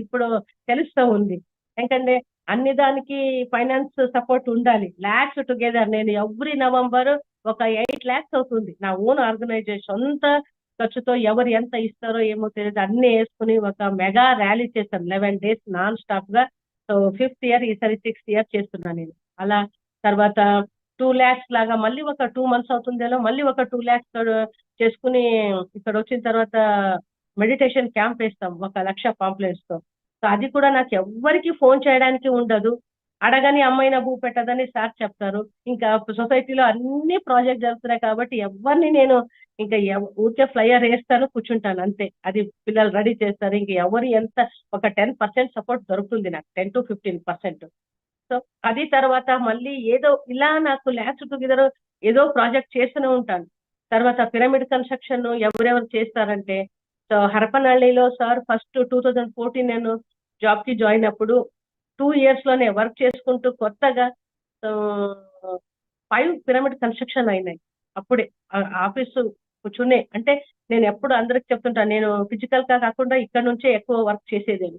ఇప్పుడు తెలుస్తూ ఉంది. ఎందుకంటే అన్ని దానికి ఫైనాన్స్ సపోర్ట్ ఉండాలి. లాక్స్ టుగెదర్ నేను ఎవ్రీ నవంబర్ ఒక 8 lakhs అవుతుంది నా ఓన్ ఆర్గనైజేషన్. సొంత ఖర్చుతో ఎవరు ఎంత ఇస్తారో ఏమో తెలియదు, అన్ని వేసుకుని ఒక మెగా ర్యాలీ చేస్తాను 11 days నాన్ స్టాప్ గా. సో 5th year, ఈసారి 6th year చేస్తున్నా నేను. అలా తర్వాత 2 lakhs లాగా మళ్ళీ ఒక 2 months అవుతుందేలో మళ్ళీ ఒక 2 lakhs చేసుకుని ఇక్కడ వచ్చిన తర్వాత మెడిటేషన్ క్యాంప్ వేస్తాం 1,00,000 పాంప్లెట్స్ తో. సో అది కూడా నాకు ఎవ్వరికి ఫోన్ చేయడానికి ఉండదు. అడగని అమ్మాయిన భూ పెట్టదని సార్ చెప్తారు. ఇంకా సొసైటీలో అన్ని ప్రాజెక్ట్ జరుగుతున్నాయి కాబట్టి ఎవరిని నేను ఇంకా ఊరికే ఫ్లైయర్ వేస్తాను కూర్చుంటాను అంతే. అది పిల్లలు రెడీ చేస్తారు. ఇంక ఎవరు ఎంత ఒక 10% సపోర్ట్ దొరుకుతుంది నాకు, 10 to 15%. సో అది తర్వాత మళ్ళీ ఏదో ఇలా నాకు ల్యాబ్స్ టుగెదర్ ఏదో ప్రాజెక్ట్ చేస్తూనే ఉంటాను. తర్వాత పిరమిడ్ కన్స్ట్రక్షన్ ఎవరెవరు చేస్తారంటే, సో హరపనహళ్ళిలో సార్ ఫస్ట్ 2014 నేను జాబ్ కి జాయిన్ అప్పుడు 2 years లోనే వర్క్ చేసుకుంటూ కొత్తగా 5 పిరమిడ్ కన్స్ట్రక్షన్ అయినాయి అప్పుడే. ఆఫీసు కూర్చునే అంటే నేను ఎప్పుడు అందరికి చెప్తుంటాను, నేను ఫిజికల్ గా కాకుండా ఇక్కడ నుంచే ఎక్కువ వర్క్ చేసేదని.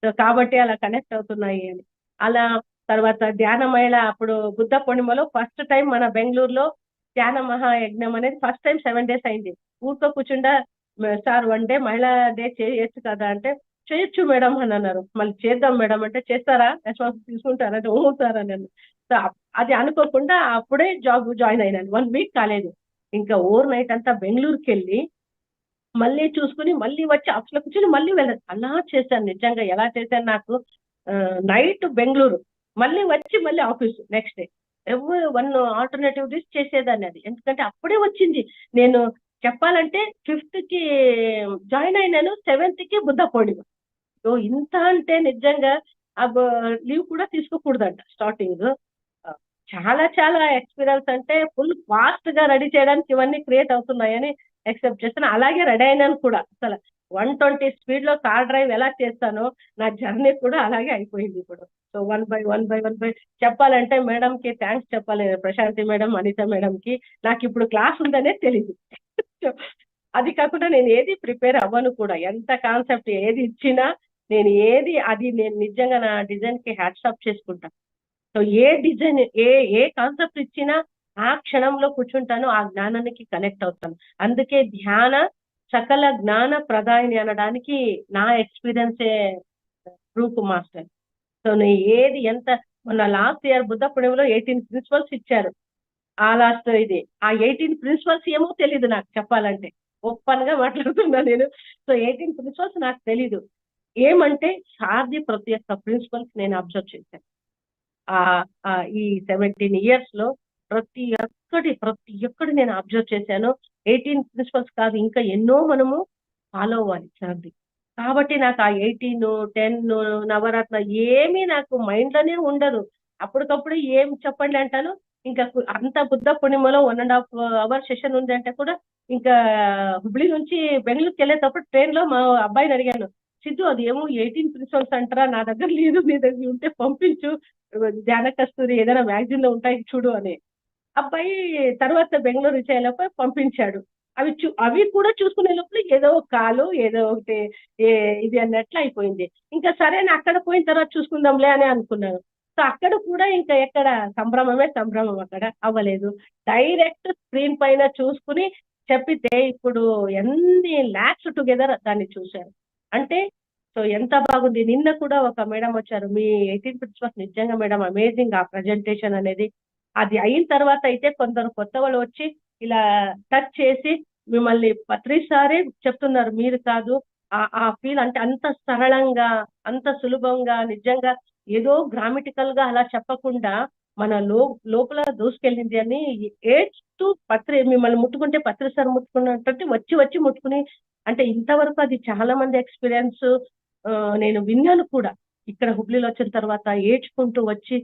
సో కాబట్టి అలా కనెక్ట్ అవుతున్నాయి అని. అలా తర్వాత ధ్యాన మహిళ అప్పుడు బుద్ధ పూర్ణిమలో ఫస్ట్ టైం మన బెంగళూరులో ధ్యాన మహాయజ్ఞం అనేది ఫస్ట్ టైం 7 days అయింది. ఊరితో కూర్చుండా సార్ 1 day మహిళా డే చేయొచ్చు కదా అంటే, చేయొచ్చు మేడం అని అన్నారు. మళ్ళీ చేద్దాం మేడం అంటే, చేస్తారా రెస్పాన్సిబిలిటీ తీసుకుంటారా అంటే, ఓ సార్ అని అన్నారు. సో అది అనుకోకుండా అప్పుడే జాబ్ జాయిన్ అయినాను. 1 week కాలేదు. ఇంకా ఓవర్ నైట్ అంతా బెంగళూరుకి వెళ్ళి మళ్ళీ చూసుకుని మళ్ళీ వచ్చి ఆఫీస్లో కూర్చొని మళ్ళీ వెళ్ళదు అలా చేశాను. నిజంగా ఎలా చేశాను నాకు నైట్ బెంగళూరు మళ్ళీ వచ్చి మళ్ళీ ఆఫీసు నెక్స్ట్ డే ఎవరు 1 ఆల్టర్నేటివ్ డేస్ చేసేదాన్ని అది. ఎందుకంటే అప్పుడే వచ్చింది. నేను చెప్పాలంటే 5th కి జాయిన్ అయినాను, 7th కి బుద్ధ పూర్ణిమ. సో ఇంత అంటే నిజంగా లీవ్ కూడా తీసుకోకూడదంట స్టార్టింగ్. చాలా చాలా ఎక్స్పీరియన్స్ అంటే ఫుల్ ఫాస్ట్ గా రెడీ చేయడానికి ఇవన్నీ క్రియేట్ అవుతున్నాయని ఎక్సెప్ట్ చేస్తాను. అలాగే రెడీ అయినాను కూడా. అసలు 120 స్పీడ్ లో కార్ డ్రైవ్ ఎలా చేస్తానో నా జర్నీ కూడా అలాగే అయిపోయింది ఇప్పుడు. సో 1 by 1 చెప్పాలంటే మేడం కి థ్యాంక్స్ చెప్పాలి, ప్రశాంతి మేడం, అనిత మేడం కి. నాకు ఇప్పుడు క్లాస్ ఉందనే తెలీదు. అది కాకుండా నేను ఏది ప్రిపేర్ అవ్వను కూడా. ఎంత కాన్సెప్ట్ ఏది ఇచ్చినా నేను నేను నిజంగా నా డిజైన్ కి హ్యాట్సాప్ చేసుకుంటా. సో ఏ డిజైన్ ఏ కాన్సెప్ట్ ఇచ్చినా ఆ క్షణంలో కూర్చుంటాను, ఆ జ్ఞానానికి కనెక్ట్ అవుతాను. అందుకే ధ్యాన సకల జ్ఞాన ప్రదాయిని అనడానికి నా ఎక్స్పీరియన్సే ప్రూఫ్ మాస్టర్. సో నేను ఏది ఎంత మొన్న లాస్ట్ ఇయర్ బుద్ధ పూర్ణిమలో 18 ప్రిన్సిపల్స్ ఇచ్చారు. ఆ లాస్ట్ ఇది ఆ 18 ప్రిన్సిపల్స్ ఏమో తెలీదు నాకు చెప్పాలంటే. ఓపెన్ గా మాట్లాడుతున్నా నేను. సో 18 ప్రిన్సిపల్స్ నాకు తెలీదు. ఏమంటే సార్ది ప్రతి ఒక్క ప్రిన్సిపల్స్ నేను అబ్జర్వ్ చేశాను. ఈ 17 years లో ప్రతి ఒక్కటి నేను అబ్జర్వ్ చేశాను. 18 ప్రిన్సిపల్స్ కాదు, ఇంకా ఎన్నో మనము ఫాలో అవ్వాలి సార్ది. కాబట్టి నాకు ఆ 18, 10 నవరత్న ఏమీ నాకు మైండ్ లోనే ఉండదు. అప్పటికప్పుడు ఏం చెప్పండి అంటాను. ఇంకా అంత బుద్ధ పూర్ణిమలో 1.5 hour సెషన్ ఉంది అంటే కూడా ఇంకా హుబ్లీ నుంచి బెంగళూరుకి వెళ్ళేటప్పుడు ట్రైన్ లో మా అబ్బాయిని అడిగాను, సిద్ధు అది ఏమో 18 ప్రిన్సిపల్స్ అంటారా, నా దగ్గర లేదు, నీ దగ్గర ఉంటే పంపించు, ధ్యాన కస్తూరి ఏదైనా మ్యాగజైన్ లో ఉంటాయి చూడు అని. అబ్బాయి తర్వాత బెంగళూరు రీచ్ అయ్యేలోపు పంపించాడు. అవి కూడా చూసుకునే లోపల ఏదో కాలు ఏదో ఒకటి ఇది అన్నట్లు అయిపోయింది. ఇంకా సరే అని అక్కడ పోయిన తర్వాత చూసుకుందాంలే అని అనుకున్నాను. సో అక్కడ కూడా ఇంకా ఎక్కడ సంభ్రమం అక్కడ అవ్వలేదు. డైరెక్ట్ స్క్రీన్ పైన చూసుకుని చెప్పితే ఇప్పుడు ఎన్ని ల్యాక్స్ టుగెదర్ దాన్ని చూశారు అంటే. సో ఎంత బాగుంది. నిన్న కూడా ఒక మేడం వచ్చారు, మీ 18 ప్రిన్సిపల్స్ నిజంగా మేడం అమేజింగ్ ఆ ప్రజెంటేషన్ అనేది. అది అయిన తర్వాత అయితే కొందరు కొత్త వాళ్ళు వచ్చి ఇలా టచ్ చేసి మిమ్మల్ని పత్రిసారే చెప్తున్నారు, మీరు కాదు. ఆ ఫీల్ అంటే అంత సరళంగా, అంత సులభంగా, నిజంగా ఏదో గ్రామటికల్ గా అలా చెప్పకుండా మన లోపల దూసుకెళ్ళింది అని. ఏడ్స్తూ మిమ్మల్ని ముట్టుకుంటే పత్రి సార్ ముట్టుకున్నట్టు వచ్చి ముట్టుకుని అంటే ఇంతవరకు అది చాలా మంది ఎక్స్పీరియన్స్ నేను విన్నాను కూడా. ఇక్కడ హుబ్లీలో వచ్చిన తర్వాత ఏడ్చుకుంటూ వచ్చి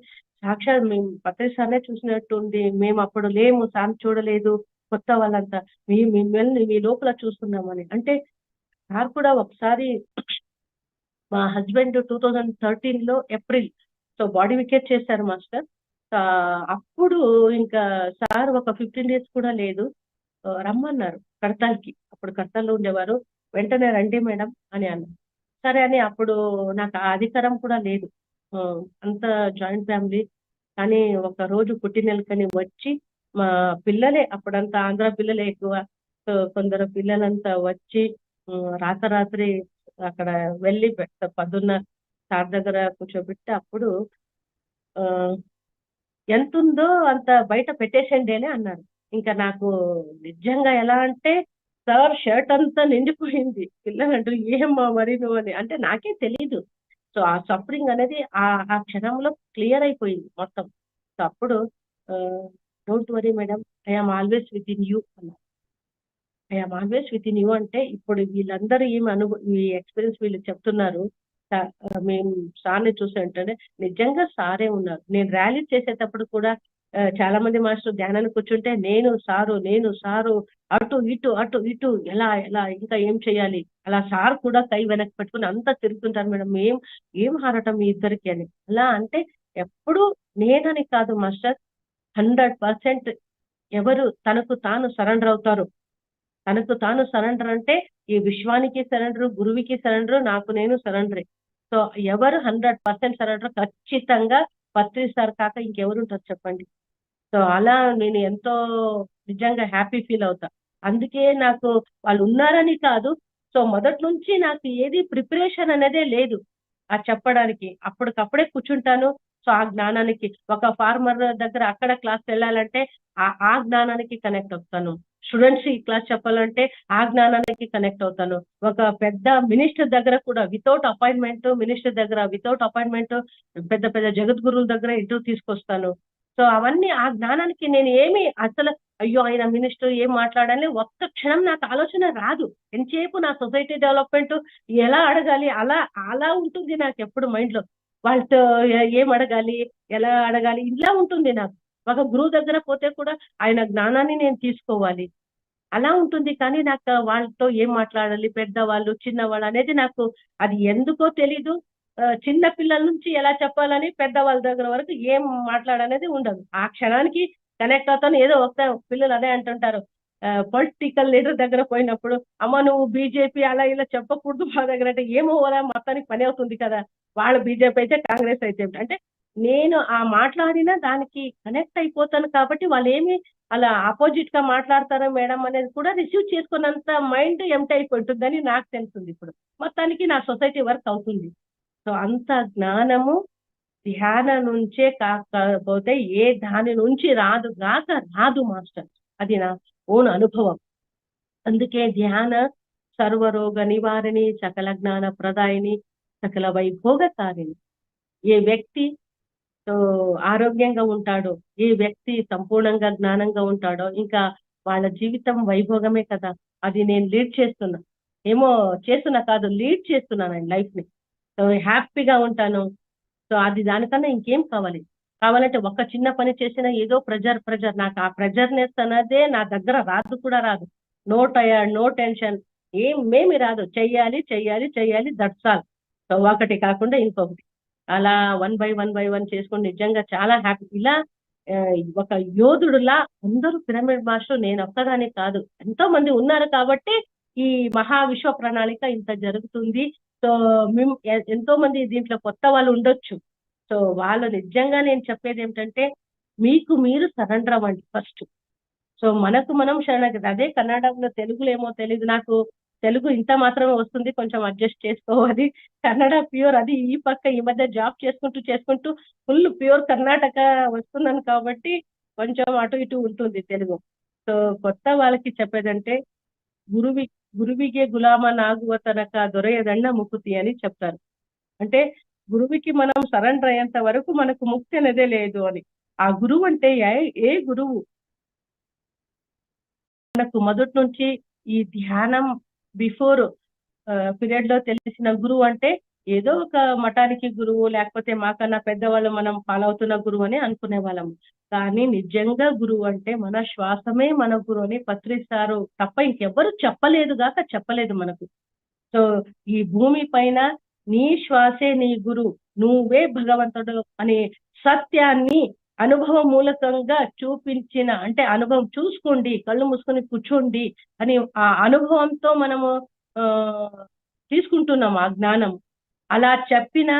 సాక్షాత్ మేము పత్రి సార్నే చూసినట్టుంది, మేము అప్పుడు లేము, సార్ చూడలేదు, కొత్త వాళ్ళంతా మిమ్మల్ని మీ లోపల చూస్తున్నామని. అంటే సార్ కూడా ఒకసారి మా హస్బెండ్ 2013 లో ఏప్రిల్ బాడీ వికెట్ చేశారు మాస్టర్. అప్పుడు ఇంకా సార్ ఒక 15 days కూడా లేదు, రమ్మన్నారు కడతాల్కి. అప్పుడు కడతాల్లో ఉండేవారు. వెంటనే రండి మేడం అని అన్నారు. సరే అని అప్పుడు నాకు ఆ అధికారం కూడా లేదు. అంత జాయింట్ ఫ్యామిలీ. కానీ ఒక రోజు పుట్టినెలకని వచ్చి మా పిల్లలే అప్పుడంతా ఆంధ్ర పిల్లలే ఎక్కువ. సో కొందరు పిల్లలంతా వచ్చి రాత్రి అక్కడ వెళ్ళి పొద్దున్న సార్ దగ్గర కూర్చోబెట్టి అప్పుడు ఎంత ఉందో అంత బయట పెట్టేసండి అన్నారు. ఇంకా నాకు నిజంగా ఎలా అంటే సార్ షర్ట్ అంతా నిండిపోయింది. పిల్లలు అంటారు ఏమ్మా మరి నువ్వు అని. అంటే నాకే తెలీదు. సో ఆ సఫరింగ్ అనేది ఆ క్షణంలో క్లియర్ అయిపోయింది మొత్తం. సో అప్పుడు don't worry madam, I'm always with in you అన్నారు. I'm always with in you అంటే ఇప్పుడు వీళ్ళందరూ ఈ ఎక్స్పీరియన్స్ వీళ్ళు చెప్తున్నారు. మేము సార్ని చూసి అంటే నిజంగా సారే ఉన్నారు. నేను ర్యాలీ చేసేటప్పుడు కూడా చాలా మంది మాస్టర్ ధ్యానాన్ని కూర్చుంటే నేను సారు అటు ఇటు అటు ఇటు ఎలా ఎలా ఇంకా ఏం చేయాలి అలా సార్ కూడా కై వెనక్కి పెట్టుకుని అంతా తిరుగుతుంటారు మేడం. ఏం హారటం మీ ఇద్దరికి అని అలా అంటే ఎప్పుడు నేనని కాదు మాస్టర్, 100% ఎవరు తనకు తాను సరెండర్ అవుతారు. తనకు తాను సరెండర్ అంటే ఈ విశ్వానికి సరెండర్, గురువుకి సరెండర్, నాకు నేను సరెండరే. సో ఎవరు 100% సరెండర్ ఖచ్చితంగా పత్రి సార్ కాక ఇంకెవరు ఉంటారు చెప్పండి. సో అలా నేను ఎంతో నిజంగా హ్యాపీ ఫీల్ అవుతా. అందుకే నాకు వాళ్ళు ఉన్నారని కాదు, సో మొదటి నుంచి నాకు ఏది ప్రిపరేషన్ అనేదే లేదు అది చెప్పడానికి. అప్పటికప్పుడే కూర్చుంటాను. సో ఆ జ్ఞానానికి ఒక ఫార్మర్ దగ్గర అక్కడ క్లాస్ వెళ్ళాలంటే ఆ జ్ఞానానికి కనెక్ట్ అవుతాను. స్టూడెంట్స్ ఈ క్లాస్ చెప్పాలంటే ఆ జ్ఞానానికి కనెక్ట్ అవుతాను. ఒక పెద్ద మినిస్టర్ దగ్గర కూడా వితౌట్ అపాయింట్మెంట్, మినిస్టర్ దగ్గర వితౌట్ అపాయింట్మెంట్ పెద్ద పెద్ద జగద్గురువుల దగ్గర ఇంటర్వ్యూ తీసుకొస్తాను. సో అవన్నీ ఆ జ్ఞానానికి నేను ఏమి అసలు అయ్యో ఆయన మినిస్టర్ ఏం మాట్లాడాలి ఒక్క క్షణం నాకు ఆలోచన రాదు. ఎంతసేపు నా సొసైటీ డెవలప్మెంట్ ఎలా అడగాలి అలా అలా ఉంటుంది నాకు ఎప్పుడు మైండ్ లో. వాళ్ళతో ఏం అడగాలి, ఎలా అడగాలి ఇలా ఉంటుంది నాకు. ఒక గురువు దగ్గర పోతే కూడా ఆయన జ్ఞానాన్ని నేను తీసుకోవాలి అలా ఉంటుంది. కానీ నాకు వాళ్ళతో ఏం మాట్లాడాలి, పెద్దవాళ్ళు చిన్నవాళ్ళు అనేది నాకు అది ఎందుకో తెలీదు. చిన్న పిల్లల నుంచి ఎలా చెప్పాలని పెద్దవాళ్ళ దగ్గర వరకు ఏం మాట్లాడనేది ఉండదు. ఆ క్షణానికి కనెక్ట్ అవుతాను. ఏదో ఒక పిల్లలు అదే అంటుంటారు, పొలిటికల్ లీడర్ దగ్గర పోయినప్పుడు అమ్మ నువ్వు బీజేపీ అలా ఇలా చెప్పకూడదు మా దగ్గర అంటే ఏమో ఓరా మొత్తానికి పని అవుతుంది కదా, వాళ్ళు బీజేపీ అయితే కాంగ్రెస్ అయితే అంటే నేను ఆ మాట్లాడిన దానికి కనెక్ట్ అయిపోతాను. కాబట్టి వాళ్ళు ఏమి అలా ఆపోజిట్ గా మాట్లాడతారో మేడం అనేది కూడా రిసీవ్ చేసుకున్నంత మైండ్ ఎంటీ అయిపోతుందని నాకు తెలుస్తుంది. ఇప్పుడు మొత్తానికి నా సొసైటీ వర్క్ అవుతుంది. సో అంత జ్ఞానము ధ్యానం నుంచే కాకపోతే ఏ దాని నుంచి రాదు మాస్టర్. అది నా ఓన్ అనుభవం. అందుకే ధ్యాన సర్వరోగ నివారిణి, సకల జ్ఞాన ప్రదాయిని, సకల వైభోగకారిణి. ఏ వ్యక్తి ఆరోగ్యంగా ఉంటాడో, ఏ వ్యక్తి సంపూర్ణంగా జ్ఞానంగా ఉంటాడో ఇంకా వాళ్ళ జీవితం వైభోగమే కదా. అది నేను లీడ్ చేస్తున్నా, ఏమో చేస్తున్నా కాదు లీడ్ చేస్తున్నాను లైఫ్ ని. సో హ్యాపీగా ఉంటాను. సో అది దానికన్నా ఇంకేం కావాలి. కావాలంటే ఒక చిన్న పని చేసినా ఏదో ప్రెజర్ నాకు ఆ ప్రెజర్నెస్ అన్నదే నా దగ్గర రాదు కూడా రాదు. నో టయర్డ్, నో టెన్షన్ ఏమేమి రాదు. చెయ్యాలి దట్స్ ఆల్. సో ఒకటి కాకుండా ఇంకొకటి అలా 1 బై 1 చేసుకుని నిజంగా చాలా హ్యాపీ. ఇలా ఒక యోధుడులా అందరూ పిరమిడ్ మాస్టర్ నేను ఒక్కదాని కాదు, ఎంతో మంది ఉన్నారు కాబట్టి ఈ మహా విశ్వ ప్రణాళిక ఇంత జరుగుతుంది. సో మేము ఎంతో మంది దీంట్లో కొత్త వాళ్ళు ఉండొచ్చు. సో వాళ్ళు నిజంగా నేను చెప్పేది ఏమిటంటే మీకు మీరు సరెండర్ అవ్వండి ఫస్ట్. సో మనకు మనం శరణాగతి. అదే కన్నడలో తెలుగులో ఏమో తెలియదు నాకు, తెలుగు ఇంత మాత్రమే వస్తుంది, కొంచెం అడ్జస్ట్ చేసుకోవాలి. కన్నడ ప్యూర్ అది ఈ పక్క ఈ మధ్య జాబ్ చేసుకుంటూ ఫుల్ ప్యూర్ కర్ణాటక వస్తున్నాను కాబట్టి కొంచెం అటు ఇటు ఉంటుంది తెలుగు. సో కొత్త వాళ్ళకి చెప్పేదంటే గురువిಗೆ గులామనాగువ తనక దొరయదన్న ముకుతి అని చెప్తారు. అంటే గురువుకి మనం సరెండర్ అయ్యేంత వరకు మనకు ముక్తి అనేదే లేదు అని. ఆ గురువు అంటే ఏ గురువు మనకు మొదటి నుంచి ఈ ధ్యానం బిఫోర్ పీరియడ్ లో తెలిసిన గురువు అంటే ఏదో ఒక మఠానికి గురువు, లేకపోతే మాకన్నా పెద్దవాళ్ళు మనం ఫాలో అవుతున్న గురువు అని అనుకునే వాళ్ళం. కానీ నిజంగా గురువు అంటే మన శ్వాసమే మన గురువు అని పత్రిస్తారు తప్ప ఇంకెవ్వరు చెప్పలేదు మనకు. సో ఈ భూమి పైన నీ శ్వాసే నీ గురు, నువ్వే భగవంతుడు అనే సత్యాన్ని అనుభవం మూలకంగా చూపించిన, అంటే అనుభవం చూసుకోండి, కళ్ళు మూసుకొని కూర్చోండి అని ఆ అనుభవంతో మనము తీసుకుంటున్నాం ఆ జ్ఞానం. అలా చెప్పిన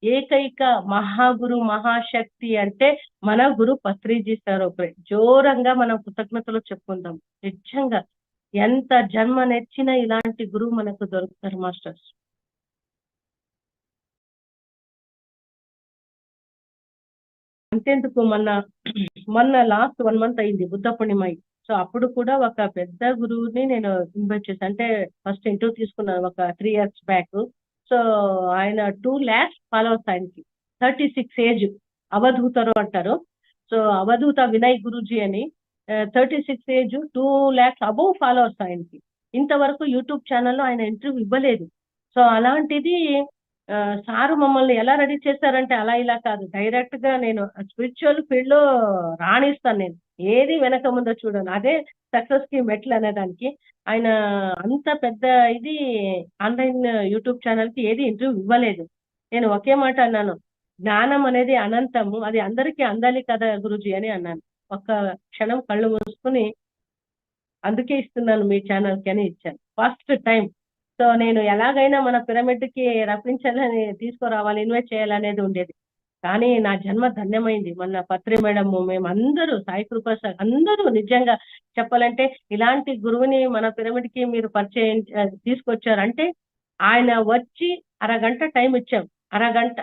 ఏకైక మహాగురు మహాశక్తి అంటే మన గురు పత్రిజీ సార్ ఒకరే. జోరంగా మనం కృతజ్ఞతలు చెప్పుకుందాం. నిజంగా ఎంత జన్మ నెచ్చిన ఇలాంటి గురువు మనకు దొరుకుతారు మాస్టర్స్. అంతేందుకు మొన్న లాస్ట్ 1 month అయింది బుద్ధ పూర్ణిమ. సో అప్పుడు కూడా ఒక పెద్ద గురువుని నేను ఇన్వైట్ చేశాను. అంటే ఫస్ట్ ఇంటర్వ్యూ తీసుకున్నాను ఒక 3 years బ్యాక్. సో ఆయన 2 lakhs ఫాలోవర్స్ ఆయనకి, 36 ఏజ్, అవధూతరు అంటారు. సో అవధూత వినయ్ గురూజీ అని. 36 ఏజ్, 2 lakhs అబౌవ్ ఫాలోవర్స్ ఆయనకి. ఇంతవరకు యూట్యూబ్ ఛానల్లో ఆయన ఇంటర్వ్యూ ఇవ్వలేదు. సో అలాంటిది సారు మమ్మల్ని ఎలా రెడీ చేశారంటే అలా ఇలా కాదు, డైరెక్ట్ గా నేను స్పిరిచువల్ ఫీల్డ్ లో రాణిస్తాను, నేను ఏది వెనక ముందో చూడను, అదే సక్సెస్ కి మెట్లు అనేదానికి. ఆయన అంత పెద్ద ఇది ఆన్లైన్ యూట్యూబ్ ఛానల్ కి ఏది ఇంటర్వ్యూ ఇవ్వలేదు. నేను ఒకే మాట అన్నాను, జ్ఞానం అనేది అనంతము, అది అందరికీ అందాలి కదా గురూజీ అని అన్నాను. ఒక్క క్షణం కళ్ళు మూసుకుని అందుకే ఇస్తున్నాను మీ ఛానల్ కి అని ఇచ్చాను ఫస్ట్ టైం. సో నేను ఎలాగైనా మన పిరమిడ్ కి రప్పించాలని, తీసుకురావాలి, ఇన్వైట్ చేయాలనేది ఉండేది. కానీ నా జన్మ ధన్యమైంది. మొన్న పత్రి మేడం, మేము అందరూ, సాయి కృప సార్ అందరూ, నిజంగా చెప్పాలంటే ఇలాంటి గురువుని మన పిరమిడ్ కి మీరు పరిచయం తీసుకొచ్చారంటే, ఆయన వచ్చి అరగంట టైం ఇచ్చాం, అరగంట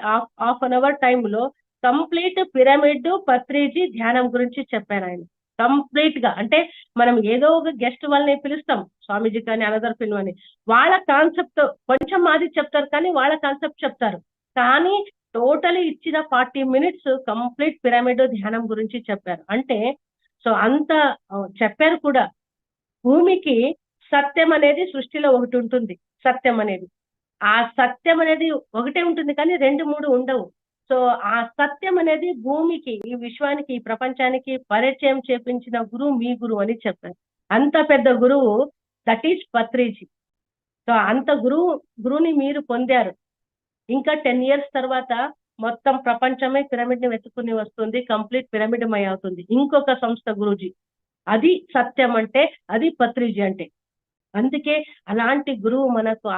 హాఫ్ అన్ అవర్ టైంలో కంప్లీట్ పిరమిడ్ పత్రిజీ ధ్యానం గురించి చెప్పారు ఆయన కంప్లీట్ గా. అంటే మనం ఏదో ఒక గెస్ట్ వాళ్ళని పిలుస్తాం, స్వామీజీ కానీ అనదర్ ఫిల్మ్ అని, వాళ్ళ కాన్సెప్ట్ కొంచెం మాది చెప్తారు కానీ వాళ్ళ కాన్సెప్ట్ చెప్తారు. కానీ టోటలీ ఇచ్చిన 40 minutes కంప్లీట్ పిరమిడ్ ధ్యానం గురించి చెప్పారు. అంటే సో అంత చెప్పారు కూడా. భూమికి సత్యం అనేది సృష్టిలో ఒకటి ఉంటుంది, సత్యం అనేది, ఆ సత్యం అనేది ఒకటే ఉంటుంది కానీ 2-3 ఉండవు. సో ఆ సత్యం అనేది భూమికి, ఈ విశ్వానికి, ఈ ప్రపంచానికి పరిచయం చేపించిన గురువు మీ గురువు అని చెప్పారు. అంత పెద్ద గురువు, దట్ ఈస్ పత్రిజీ. సో అంత గురువుని మీరు పొందారు. ఇంకా 10 years తర్వాత మొత్తం ప్రపంచమే పిరమిడ్ ని వెతుకుని వస్తుంది, కంప్లీట్ పిరమిడ్ మై అవుతుంది. ఇంకొక సంస్థ గురూజీ, అది సత్యం అంటే, అది పత్రిజీ అంటే. అందుకే అలాంటి గురువు మనకు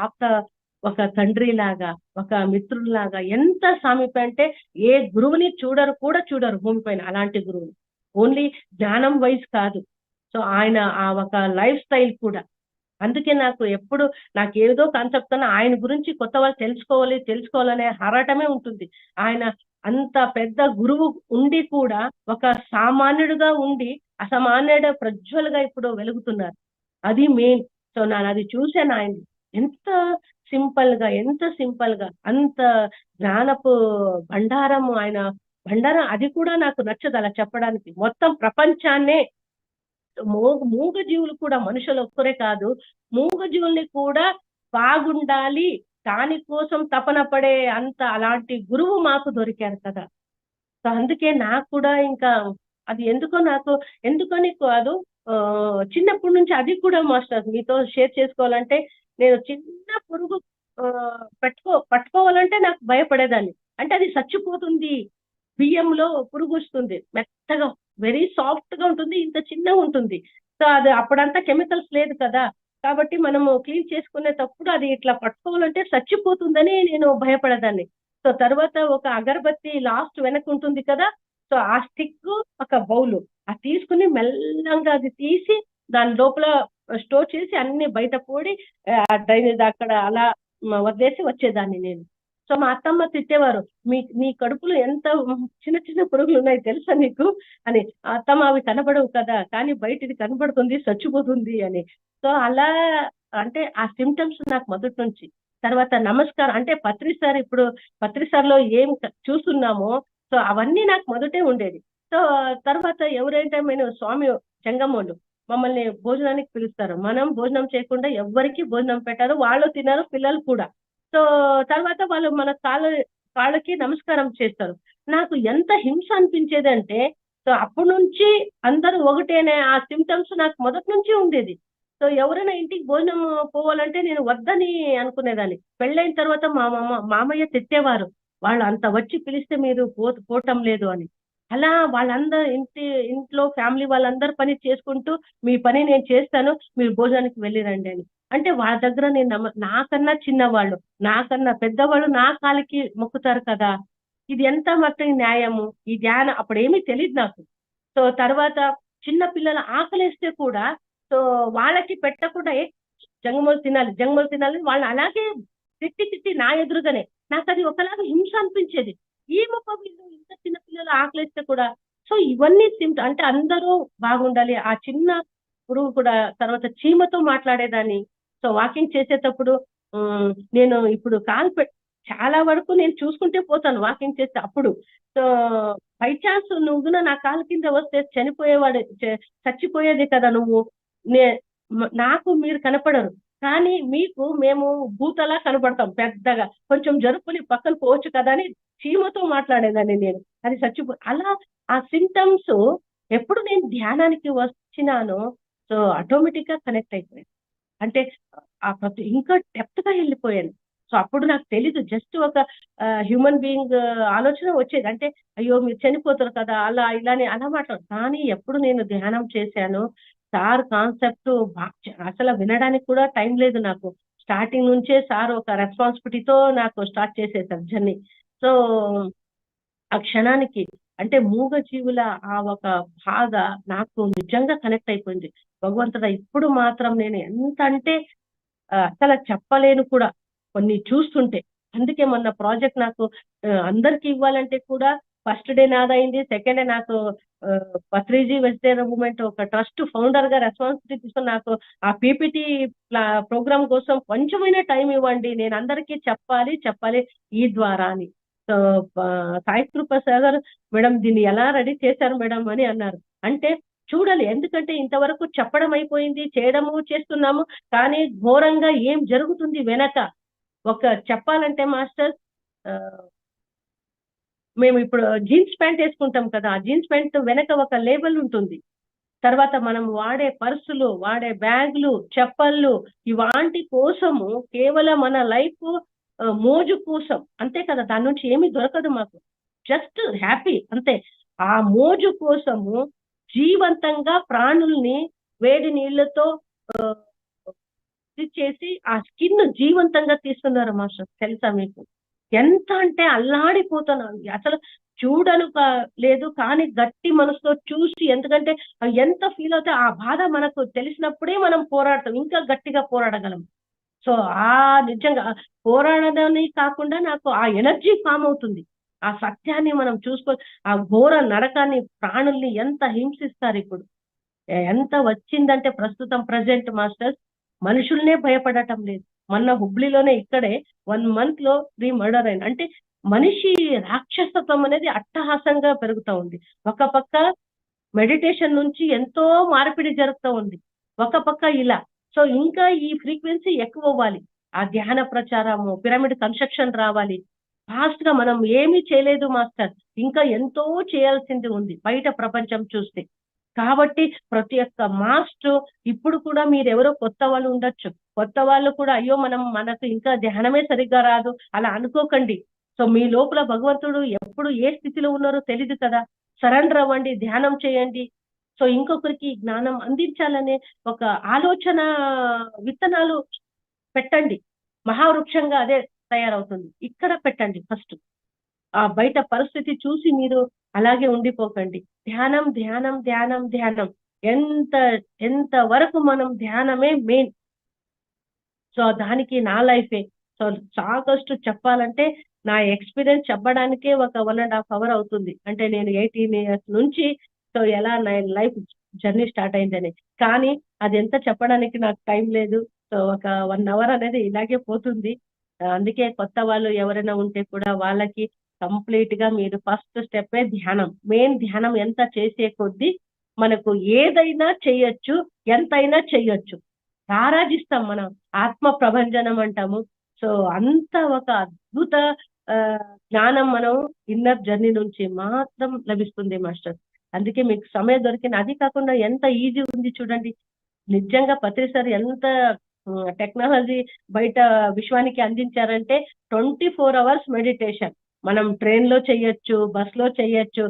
ఒక తండ్రి లాగా, ఒక మిత్రులాగా, ఎంత సామీప్యం అంటే ఏ గురువుని చూడరు భూమిపైన అలాంటి గురువుని. ఓన్లీ జ్ఞానం వైజ్ కాదు, సో ఆయన ఆ ఒక లైఫ్ స్టైల్ కూడా. అందుకే నాకు ఏదో కాన్సెప్ట్ కన్నా ఆయన గురించి కొత్త వాళ్ళు తెలుసుకోవాలనే హరాటమే ఉంటుంది. ఆయన అంత పెద్ద గురువు ఉండి కూడా ఒక సామాన్యుడుగా ఉండి అసామాన్యుడ ప్రజ్వలుగా ఇప్పుడు వెలుగుతున్నారు. అది మెయిన్. సో నేను అది చూశాను ఆయన ఎంత సింపుల్ గా అంత జ్ఞానపు భండారము, ఆయన భండారం. అది కూడా నాకు నచ్చదు అలా చెప్పడానికి. మొత్తం ప్రపంచాన్నే, మూగ జీవులు కూడా, మనుషులు ఒక్కరే కాదు, మూగ జీవుల్ని కూడా బాగుండాలి దానికోసం తపన పడే అంత అలాంటి గురువు మాకు దొరికారు కదా. సో అందుకే నాకు కూడా ఇంకా అది ఎందుకని కాదు, చిన్నప్పటి నుంచి అది కూడా మాస్టర్ మీతో షేర్ చేసుకోవాలంటే, నేను చిన్న పురుగు పట్టుకోవాలంటే నాకు భయపడేదాన్ని. అంటే అది చచ్చిపోతుంది, బియ్యంలో పురుగు వస్తుంది, మెత్తగా వెరీ సాఫ్ట్ గా ఉంటుంది, ఇంత చిన్నగా ఉంటుంది. సో అది అప్పుడంతా కెమికల్స్ లేదు కదా, కాబట్టి మనము క్లీన్ చేసుకునేటప్పుడు అది ఇట్లా పట్టుకోవాలంటే చచ్చిపోతుందని నేను భయపడేదాన్ని. సో తర్వాత ఒక అగరబత్తి లాస్ట్ వెనక ఉంటుంది కదా, సో ఆ స్టిక్ ఒక బౌల్ అది తీసుకుని మెల్లంగా అది తీసి దాని లోపల స్టోర్ చేసి అన్ని బయట పోడి డ్రైనేజ్ అక్కడ అలా వదిలేసి వచ్చేదాన్ని నేను. సో మా అత్తమ్మ తిట్టేవారు, నీ కడుపులో ఎంత చిన్న చిన్న పురుగులు ఉన్నాయి తెలుసా నీకు అని. అత్తమ్మ అవి కనబడవు కదా, కానీ బయట ఇది కనబడుతుంది, చచ్చిపోతుంది అని. సో అలా అంటే ఆ సిమ్టమ్స్ నాకు మొదటి నుంచి. తర్వాత నమస్కారం అంటే ఇప్పుడు పత్రి సార్లో ఏం చూస్తున్నామో, సో అవన్నీ నాకు మొదటే ఉండేది. సో తర్వాత ఎవరైతే నేను స్వామి చెంగమ్మోళ్ళు మమ్మల్ని భోజనానికి పిలుస్తారు, మనం భోజనం చేయకుండా ఎవ్వరికి భోజనం పెట్టారు, వాళ్ళు తిన్నారు, పిల్లలు కూడా. సో తర్వాత వాళ్ళు మన కాళ్ళకి నమస్కారం చేస్తారు. నాకు ఎంత హింస అనిపించేదంటే, సో అప్పటి నుంచి అందరూ ఒకటేనే ఆ సిమ్టమ్స్ నాకు మొదటి నుంచి ఉండేది. సో ఎవరైనా ఇంటికి భోజనం పోవాలంటే నేను వద్దని అనుకునేదాన్ని. పెళ్ళైన తర్వాత మామయ్య తిట్టేవారు, వాళ్ళు అంత వచ్చి పిలిస్తే మీరు పోవటం లేదు అని. అలా వాళ్ళందరూ ఇంట్లో ఫ్యామిలీ వాళ్ళందరూ పని చేసుకుంటూ, మీ పని నేను చేస్తాను, మీరు భోజనానికి వెళ్ళిరండి అని. అంటే వాళ్ళ దగ్గర నేను నాకన్నా చిన్నవాళ్ళు, నాకన్నా పెద్దవాళ్ళు నా కాలికి మొక్కుతారు కదా, ఇది ఎంత మట్టి న్యాయము, ఈ ధ్యానం అప్పుడేమీ తెలియదు నాకు. సో తర్వాత చిన్న పిల్లల ఆకలిస్తే కూడా సో వాళ్ళకి పెట్టకుండా జంగమూలు తినాలి వాళ్ళని అలాగే తిట్టి నా ఎదురుగానే. నాకు అది ఒకలాగా హింస అనిపించేది. ఈ మొక్క వీళ్ళు ఇంత చిన్న పిల్లలు ఆకలిస్తే కూడా. సో ఇవన్నీ అంటే అందరూ బాగుండాలి. ఆ చిన్న పురుగు కూడా తర్వాత చీమతో మాట్లాడేదాన్ని. సో వాకింగ్ చేసేటప్పుడు నేను ఇప్పుడు చాలా వరకు నేను చూసుకుంటే పోతాను వాకింగ్ చేస్తే అప్పుడు. సో బై ఛాన్స్ నువ్వు నా కాళ్ళ కింద వస్తే చచ్చిపోయేది కదా నువ్వు. నాకు మీరు కనపడరు, కానీ మీకు మేము భూతలా కనపడతాం పెద్దగా, కొంచెం జరుపుని పక్కన పోవచ్చు కదా అని చీమతో మాట్లాడేదాన్ని నేను. అది అలా ఆ సింటమ్స్ ఎప్పుడు నేను ధ్యానానికి వచ్చినానో సో ఆటోమేటిక్ గా కనెక్ట్ అయిపోయాను. అంటే ఇంకా డెప్త్ గా వెళ్ళిపోయాను. సో అప్పుడు నాకు తెలీదు, జస్ట్ ఒక హ్యూమన్ బీయింగ్ ఆలోచన వచ్చేది, అంటే అయ్యో మీరు చనిపోతారు కదా అలా ఇలాని అలా మాట్లాడు. కానీ ఎప్పుడు నేను ధ్యానం చేశాను, సార్ కాన్సెప్ట్ అసలు వినడానికి కూడా టైం లేదు నాకు. స్టార్టింగ్ నుంచే సార్ ఒక రెస్పాన్సిబిలిటీతో నాకు స్టార్ట్ చేసేసారు జర్నీ. సో ఆ క్షణానికి అంటే మూగ జీవుల ఆ ఒక బాధ నాకు నిజంగా కనెక్ట్ అయిపోయింది. భగవంతుడా ఇప్పుడు మాత్రం నేను ఎంత అంటే అసలు చెప్పలేను కూడా కొన్ని చూస్తుంటే. అందుకే మొన్న ప్రాజెక్ట్ నాకు అందరికి ఇవ్వాలంటే కూడా ఫస్ట్ డే నాదైంది, సెకండ్ డే నాకు పత్రిజీ వెజిటేరియన్ మూవ్మెంట్ ఒక ట్రస్ట్ ఫౌండర్ గా రెస్పాన్సిబిలిటీ తీసుకుని నాకు ఆ పీపీటీ ప్రోగ్రామ్ కోసం కొంచెమైనా టైం ఇవ్వండి, నేను అందరికీ చెప్పాలి ఈ ద్వారా అని. సో సాయి కృప సాగర్ మేడం దీన్ని ఎలా రెడీ చేశారు మేడం అని అన్నారు. అంటే చూడాలి, ఎందుకంటే ఇంతవరకు చెప్పడం అయిపోయింది, చేయడము చేస్తున్నాము, కానీ ఘోరంగా ఏం జరుగుతుంది వెనక. ఒక చెప్పాలంటే మాస్టర్, మేము ఇప్పుడు జీన్స్ ప్యాంట్ వేసుకుంటాం కదా, ఆ జీన్స్ ప్యాంట్ వెనక ఒక లేబుల్ ఉంటుంది. తర్వాత మనం వాడే పర్సులు, వాడే బ్యాగులు, చెప్పళ్ళు, ఇవాంటి కోసము కేవలం మన లైఫ్ మోజు కోసం అంతే కదా, దాని నుంచి ఏమీ దొరకదు మాకు, జస్ట్ హ్యాపీ అంతే. ఆ మోజు కోసము జీవంతంగా ప్రాణుల్ని వేడి నీళ్లతో చేసి ఆ స్కిన్ జీవంతంగా తీస్తున్నారు మాస్టర్. తెలుసా మీకు? ఎంత అంటే అల్లాడిపోతున్నాను అసలు. చూడను లేదు, కానీ గట్టి మనసుతో చూసి, ఎందుకంటే ఎంత ఫీల్ అవుతే ఆ బాధ మనకు తెలిసినప్పుడే మనం పోరాడతాం, ఇంకా గట్టిగా పోరాడగలం. సో ఆ నిజంగా పోరాడదని కాకుండా నాకు ఆ ఎనర్జీ ఫామ్ అవుతుంది. ఆ సత్యాన్ని మనం చూసుకో, ఆ ఘోర నరకాన్ని, ప్రాణుల్ని ఎంత హింసిస్తారు ఇప్పుడు. ఎంత వచ్చిందంటే ప్రస్తుతం ప్రజెంట్ మాస్టర్స్ మనుషుల్నే భయపడటం లేదు. మొన్న హుబ్లీలోనే ఇక్కడే 1 month లో 3 మర్డర్ అయింది. అంటే మనిషి రాక్షసత్వం అనేది అట్టహాసంగా పెరుగుతూ ఉంది. ఒక పక్క మెడిటేషన్ నుంచి ఎంతో మార్పిడి జరుగుతూ ఉంది, ఒక పక్క ఇలా. సో ఇంకా ఈ ఫ్రీక్వెన్సీ ఎక్కువ అవ్వాలి, ఆ ధ్యాన ప్రచారము, పిరమిడ్ కన్స్ట్రక్షన్ రావాలి. ఫాస్ట్ గా మనం ఏమీ చేయలేదు మాస్టర్, ఇంకా ఎంతో చేయాల్సింది ఉంది బయట ప్రపంచం చూస్తే. కాబట్టి ప్రతి ఒక్క మాస్టర్ ఇప్పుడు కూడా మీరు ఎవరో కొత్త వాళ్ళు ఉండొచ్చు, కొత్త వాళ్ళు కూడా అయ్యో మనకు ఇంకా ధ్యానమే సరిగ్గా రాదు అలా అనుకోకండి. సో మీ లోపల భగవంతుడు ఎప్పుడు ఏ స్థితిలో ఉన్నారో తెలియదు కదా, సరెండర్ అవ్వండి, ధ్యానం చేయండి. సో ఇంకొకరికి జ్ఞానం అందించాలనే ఒక ఆలోచన విత్తనాలు పెట్టండి, మహావృక్షంగా అదే తయారవుతుంది. ఇక్కడ పెట్టండి ఫస్ట్. ఆ బయట పరిస్థితి చూసి మీరు అలాగే ఉండిపోకండి. ధ్యానం ధ్యానం ధ్యానం ధ్యానం, ఎంత వరకు మనం ధ్యానమే మెయిన్. సో దానికి నా లైఫే. సో సాగస్ట్ చెప్పాలంటే నా ఎక్స్పీరియన్స్ చెప్పడానికే ఒక 1.5 hour అవుతుంది. అంటే నేను 18 years నుంచి సో ఎలా నా లైఫ్ జర్నీ స్టార్ట్ అయిందని, కానీ అది ఎంత చెప్పడానికి నాకు టైం లేదు. సో ఒక 1 hour అనేది ఇలాగే పోతుంది. అందుకే కొత్త వాళ్ళు ఎవరైనా ఉంటే కూడా వాళ్ళకి కంప్లీట్ గా మీరు ఫస్ట్ స్టెప్ ధ్యానం. మెయిన్ ధ్యానం ఎంత చేసే కొద్దీ మనకు ఏదైనా చెయ్యొచ్చు, ఎంతైనా చెయ్యొచ్చు. ఆరాధిస్తాం మనం, ఆత్మ ప్రభంజనం అంటాము. సో అంత ఒక అద్భుత జ్ఞానం మనం ఇన్నర్ జర్నీ నుంచి మాత్రం లభిస్తుంది మాస్టర్. అందుకే మీకు సమయం దొరికిన, అది కాకుండా ఎంత ఈజీ ఉంది చూడండి. నిజంగా పత్రి సార్ ఎంత టెక్నాలజీ బయట విశ్వానికి అందించారంటే 24 hours మెడిటేషన్. మనం ట్రైన్ లో చెయ్యొచ్చు, బస్ లో చెయ్యొచ్చు,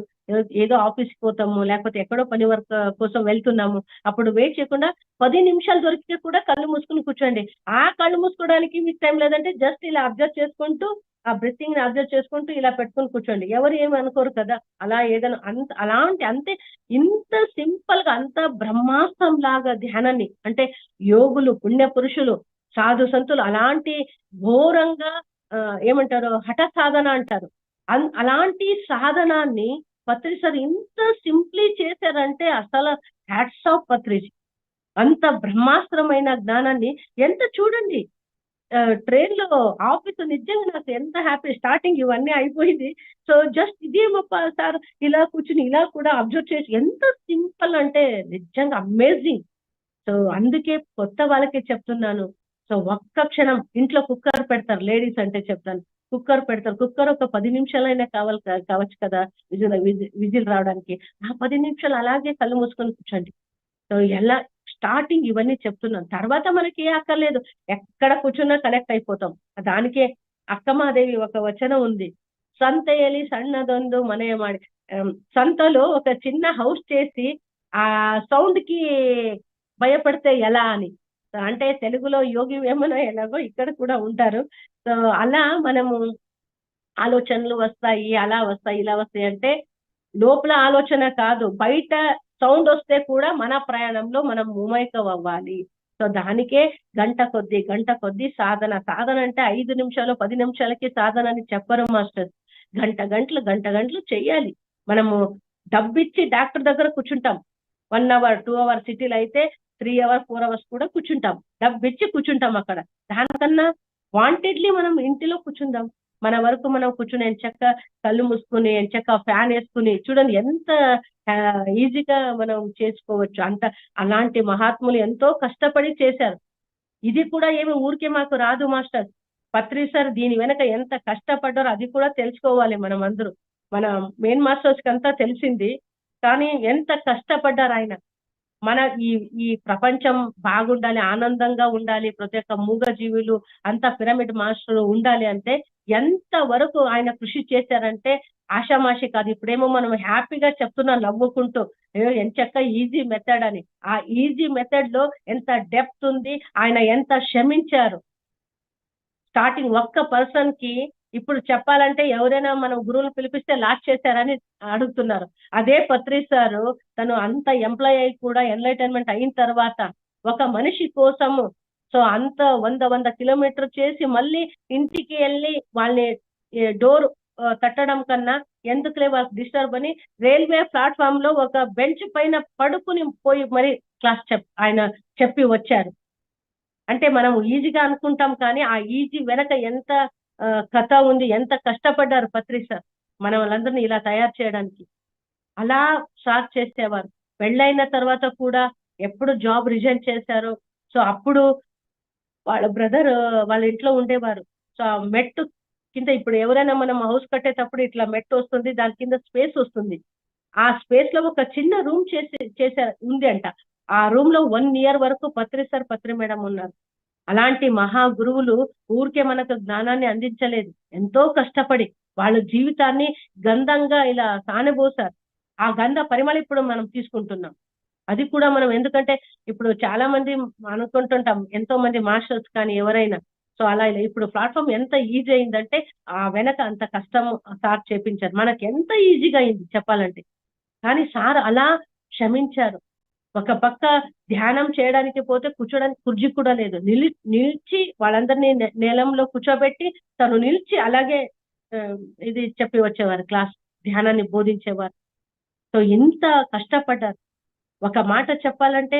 ఏదో ఆఫీస్కి పోతాము, లేకపోతే ఎక్కడో పని వర్క్ కోసం వెళ్తున్నాము, అప్పుడు వెయిట్ చేయకుండా 10 నిమిషాలు దొరికితే కూడా కళ్ళు మూసుకుని కూర్చోండి. ఆ కళ్ళు మూసుకోవడానికి మీకు టైం లేదంటే జస్ట్ ఇలా అబ్జర్వ్ చేసుకుంటూ, ఆ బ్రీతింగ్ ని అబ్జర్వ్ చేసుకుంటూ ఇలా పెట్టుకుని కూర్చోండి. ఎవరు ఏమి అనుకోరు కదా. అలా ఏదైనా అంతే ఇంత సింపుల్ గా, అంత బ్రహ్మాస్త్రం లాగా ధ్యానాన్ని, అంటే యోగులు, పుణ్య పురుషులు, సాధు సంతులు అలాంటి ఘోరంగా ఏమంటారు హఠ సాధన అంటారు, అలాంటి సాధనాన్ని పత్రి సార్ ఇంత సింప్లీ చేశారంటే అసలు హ్యాట్స్ ఆఫ్ పత్రిజీ. అంత బ్రహ్మాస్త్రమైన జ్ఞానాన్ని ఎంత చూడండి, ట్రైన్ లో ఆఫీస్ నిజంగా నాకు ఎంత హ్యాపీ. స్టార్టింగ్ ఇవన్నీ అయిపోయింది. సో జస్ట్ ఇదేమప్ప సార్ ఇలా కూర్చుని ఇలా కూడా అబ్జర్వ్ చేసి ఎంత సింపుల్ అంటే నిజంగా అమేజింగ్. సో అందుకే కొత్త వాళ్ళకే చెప్తున్నాను. సో ఒక్క క్షణం ఇంట్లో కుక్కర్ పెడతారు, లేడీస్ అంటే చెప్తాను. కుక్కర్ పెడతారు, కుక్కర్ ఒక 10 నిమిషాలైనా కావచ్చు కదా విజిల్ రావడానికి. ఆ 10 నిమిషాలు అలాగే కళ్ళు మూసుకొని కూర్చోండి. సో ఎలా స్టార్టింగ్ ఇవన్నీ చెప్తున్నాను. తర్వాత మనకి ఏ అక్కర్లేదు, ఎక్కడ కూర్చున్నా కనెక్ట్ అయిపోతాం. దానికే అక్కమాదేవి ఒక వచనం ఉంది, సంతేయలి సన్నదొందు మనయ ಮಾಡಿ. సంతలో ఒక చిన్న హౌస్ చేసి ఆ సౌండ్ కి భయపడితే ఎలా అని. అంటే తెలుగులో యోగి వేమన ఎలాగో ఇక్కడ కూడా ఉంటారు. సో అలా మనము ఆలోచనలు వస్తాయి, అలా వస్తాయి, ఇలా వస్తాయి అంటే లోపల ఆలోచన కాదు, బయట సౌండ్ వస్తే కూడా మన ప్రయాణంలో మనం ముమైకం అవ్వాలి. సో దానికే గంట కొద్ది సాధన. సాధన అంటే 5 నిమిషాలు 10 నిమిషాలకి సాధన అని చెప్పరు మాస్టర్. గంట గంటలు చెయ్యాలి. మనము డబ్బిచ్చి డాక్టర్ దగ్గర కూర్చుంటాం, 1 అవర్ 2 అవర్, సిటీలో అయితే 3 అవర్స్ 4 అవర్స్ కూడా కూర్చుంటాం, డబ్బిచ్చి కూర్చుంటాం అక్కడ. దానికన్నా వాంటెడ్లీ మనం ఇంటిలో కూర్చుందాం. మన వరకు మనం కూర్చుని ఎంచక్క కళ్ళు మూసుకుని ఎంచక్క ఫ్యాన్ వేసుకుని చూడండి ఎంత ఈజీగా మనం చేసుకోవచ్చు. అలాంటి మహాత్ములు ఎంతో కష్టపడి చేశారు. ఇది కూడా ఏమి ఊరికే మాకు రాదు మాస్టర్. పత్రి సార్ దీని వెనక ఎంత కష్టపడ్డారో అది కూడా తెలుసుకోవాలి మనం అందరూ. మన మెయిన్ మాస్టర్స్ కి అంతా తెలిసింది, కానీ ఎంత కష్టపడ్డారు ఆయన. మన ఈ ప్రపంచం బాగుండాలి, ఆనందంగా ఉండాలి, ప్రతి ఒక్క మూగ జీవులు అంతా పిరమిడ్ మాస్టర్ ఉండాలి అంటే ఎంత వరకు ఆయన కృషి చేశారంటే ఆషామాషి కాదు. ఇప్పుడేమో మనం హ్యాపీగా చెప్తున్నాం నవ్వుకుంటూ, ఎంచక్క ఈజీ మెథడ్ అని. ఆ ఈజీ మెథడ్ లో ఎంత డెప్త్ ఉంది, ఆయన ఎంత క్షమించారు. స్టార్టింగ్ ఒక్క పర్సన్ కి ఇప్పుడు చెప్పాలంటే ఎవరైనా మనం గురువులు పిలిపిస్తే లాక్ చేశారని అడుగుతున్నారు. అదే పత్రి సారు తను అంత ఎంప్లాయ్ అయి కూడా ఎన్లైటైన్మెంట్ అయిన తర్వాత ఒక మనిషి కోసము సో అంత 100 కిలోమీటర్ చేసి మళ్ళీ ఇంటికి వెళ్ళి వాళ్ళని డోర్ తట్టడం కన్నా ఎందుకులే వాళ్ళకి డిస్టర్బ్ అని రైల్వే ప్లాట్ఫామ్ లో ఒక బెంచ్ పైన పడుకుని పోయి మరి క్లాస్ ఆయన చెప్పి వచ్చారు. అంటే మనం ఈజీగా అనుకుంటాం, కానీ ఆ ఈజీ వెనక ఎంత కథ ఉంది, ఎంత కష్టపడ్డారు పత్రి సార్ మన వాళ్ళందరినీ ఇలా తయారు చేయడానికి. అలా స్టార్ట్ చేసేవారు. పెళ్ళైన తర్వాత కూడా ఎప్పుడు జాబ్ రిజైన్ చేశారు. సో అప్పుడు వాళ్ళ బ్రదర్ వాళ్ళ ఇంట్లో ఉండేవారు. సో ఆ మెట్టు కింద ఇప్పుడు ఎవరైనా మనం హౌస్ కట్టేటప్పుడు ఇట్లా మెట్టు వస్తుంది, దాని కింద స్పేస్ వస్తుంది. ఆ స్పేస్ లో ఒక చిన్న రూమ్ చేశారు ఉంది అంట. ఆ రూమ్ లో 1 year వరకు పత్రి సార్ పత్రి మేడం ఉన్నారు. అలాంటి మహా గురువులు ఊరికే మనకు జ్ఞానాన్ని అందించలేదు, ఎంతో కష్టపడి వాళ్ళ జీవితాన్ని గంధంగా ఇలా సానబోసారు. ఆ గంధ పరిమళం ఇప్పుడు మనం తీసుకుంటున్నాం. అది కూడా మనం ఎందుకంటే ఇప్పుడు చాలా మంది అనుకుంటుంటాం, ఎంతో మంది మాస్టర్స్ కానీ ఎవరైనా. సో అలా ఇలా ఇప్పుడు ప్లాట్ఫామ్ ఎంత ఈజీ అయిందంటే ఆ వెనక అంత కష్టం సార్ చేపించారు. మనకి ఎంత ఈజీగా అయింది చెప్పాలంటే, కానీ సార్ అలా క్షమించారు. ఒక పక్క ధ్యానం చేయడానికి పోతే కూర్చోడానికి కుర్జీ కూడా లేదు, నిలిచి వాళ్ళందరినీ నేలంలో కూర్చోబెట్టి తను నిలిచి అలాగే ఇది చెప్పి వచ్చేవారు, క్లాస్ ధ్యానాన్ని బోధించేవారు. సో ఎంత కష్టపడ్డారు. ఒక మాట చెప్పాలంటే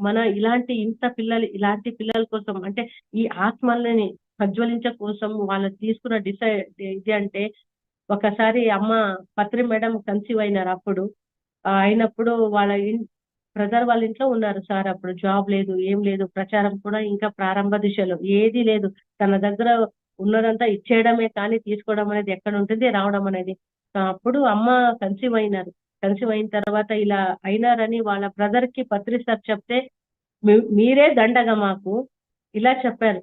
మన ఇలాంటి పిల్లల కోసం అంటే ఈ ఆత్మల్ని ప్రజ్వలించ కోసం వాళ్ళు తీసుకున్న ఇది అంటే ఒకసారి అమ్మ పత్రి మేడం కన్సీవ్ అయినారు. అప్పుడు అయినప్పుడు వాళ్ళ బ్రదర్ వాళ్ళ ఇంట్లో ఉన్నారు సార్. అప్పుడు జాబ్ లేదు, ఏం లేదు, ప్రచారం కూడా ఇంకా ప్రారంభ దిశలో ఏది లేదు. తన దగ్గర ఉన్నదంతా ఇచ్చేయడమే కానీ తీసుకోవడం అనేది ఎక్కడ ఉంటుంది, రావడం అనేది. అప్పుడు అమ్మ కన్సీవ్ అయినారు. కన్సీవ్ అయిన తర్వాత ఇలా అయినారని వాళ్ళ బ్రదర్ కి పత్రి సార్ చెప్తే, మీరే దండగా మాకు ఇలా చెప్పారు,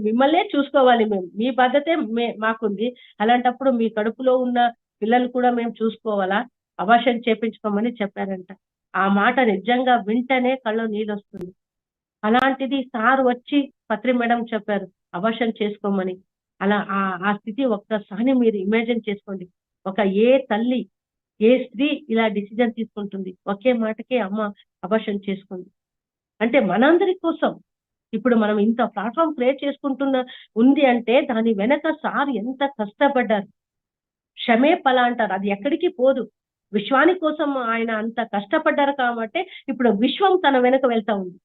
మిమ్మల్నే చూసుకోవాలి మేము, మీ బాధ్యతే మాకుంది, అలాంటప్పుడు మీ కడుపులో ఉన్న పిల్లలు కూడా మేము చూసుకోవాలా, అబార్షన్ చేపించుకోమని చెప్పారంట. ఆ మాట నిజంగా వింటనే కళ్ళు నీళ్ళు వస్తుంది. అలాంటిది సార్ వచ్చి పత్రి మేడం చెప్పారు అబార్షన్ చేసుకోమని. అలా ఆ స్థితి ఒక్కసారి మీరు ఇమాజిన్ చేసుకోండి. ఏ తల్లి ఏ స్త్రీ ఇలా డిసిజన్ తీసుకుంటుంది? ఒకే మాటకే అమ్మ అబార్షన్ చేసుకుంది అంటే మనందరి కోసం. ఇప్పుడు మనం ఇంత ప్లాట్ఫామ్ క్రియేట్ చేసుకుంటున్న ఉంది అంటే దాని వెనక సార్ ఎంత కష్టపడ్డారు. క్షమే ఫల అంటారు, అది ఎక్కడికి పోదు. విశ్వాని కోసం ఆయన అంత కష్టపడ్డారు కాబట్టి ఇప్పుడు విశ్వం తన వెనక వెళ్తా ఉంది.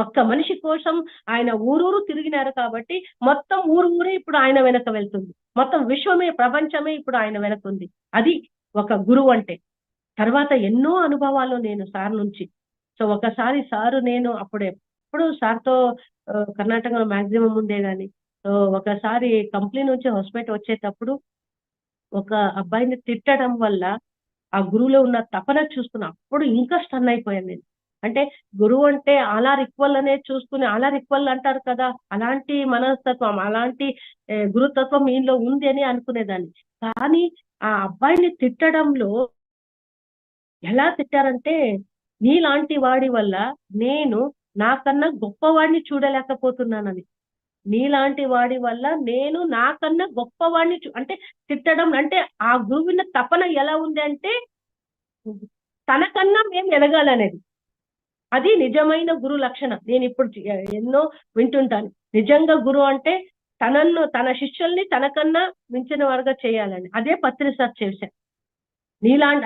ఒక్క మనిషి కోసం ఆయన ఊరూరు తిరిగినారు కాబట్టి మొత్తం ఊరే ఇప్పుడు ఆయన వెనక వెళ్తుంది. మొత్తం విశ్వమే, ప్రపంచమే ఇప్పుడు ఆయన వెనక ఉంది. అది ఒక గురువు అంటే. తర్వాత ఎన్నో అనుభవాలు నేను సార్ నుంచి. సో ఒకసారి సారు నేను ఎప్పుడు సార్తో కర్ణాటకలో మాక్సిమం ఉండేదాన్ని. సో ఒకసారి కంపెనీ నుంచి హాస్పిటల్ వచ్చేటప్పుడు ఒక అబ్బాయిని తిట్టడం వల్ల ఆ గురువులో ఉన్న తపన చూసుకున్న అప్పుడు ఇంకా స్టన్ అయిపోయాను నేను. అంటే గురువు అంటే ఆలార్ ఈక్వల్ అనేది చూసుకుని, ఆలార్ ఈక్వల్ అంటారు కదా, అలాంటి మనస్తత్వం, అలాంటి గురుతత్వం ఈయనలో ఉంది అని అనుకునేదాన్ని. కానీ ఆ అబ్బాయిని తిట్టడంలో ఎలా తిట్టారంటే, నీలాంటి వాడి వల్ల నేను నాకన్నా గొప్పవాడిని చూడలేకపోతున్నానని. నీలాంటి వాడి వల్ల నేను నాకన్నా గొప్పవాడిని అంటే తిట్టడం అంటే ఆ గురువున్న తపన ఎలా ఉంది అంటే తనకన్నా మేము ఎదగాలనేది. అది నిజమైన గురు లక్షణం. నేను ఇప్పుడు ఎన్నో వింటుంటాను. నిజంగా గురువు అంటే తన శిష్యుల్ని తనకన్నా మించిన వారుగా చేయాలని. అదే పత్రి సార్ చేశారు.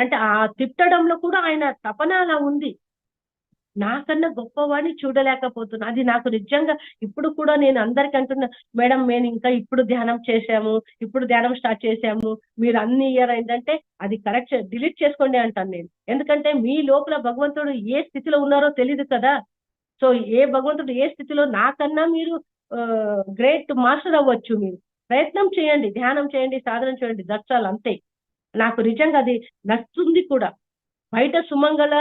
అంటే ఆ తిట్టడంలో కూడా ఆయన తపన అలా ఉంది. నాకన్నా గొప్పవాడిని చూడలేకపోతున్నా. అది నాకు నిజంగా ఇప్పుడు కూడా నేను అందరికి అంటున్నా, మేడం మేము ఇంకా ఇప్పుడు ధ్యానం చేశాము, ఇప్పుడు ధ్యానం స్టార్ట్ చేశాము, మీరు అన్ని ఇయర్ ఏంటంటే అది కరెక్ట్ డిలీట్ చేసుకోండి అంటాను నేను. ఎందుకంటే మీ లోపల భగవంతుడు ఏ స్థితిలో ఉన్నారో తెలియదు కదా. సో భగవంతుడు ఏ స్థితిలో, నాకన్నా మీరు గ్రేట్ మాస్టర్ అవ్వచ్చు. మీరు ప్రయత్నం చేయండి, ధ్యానం చేయండి, సాధన చేయండి, దర్శాలు అంతే. నాకు నిజంగా అది నచ్చుతుంది కూడా. బయట సుమంగళ,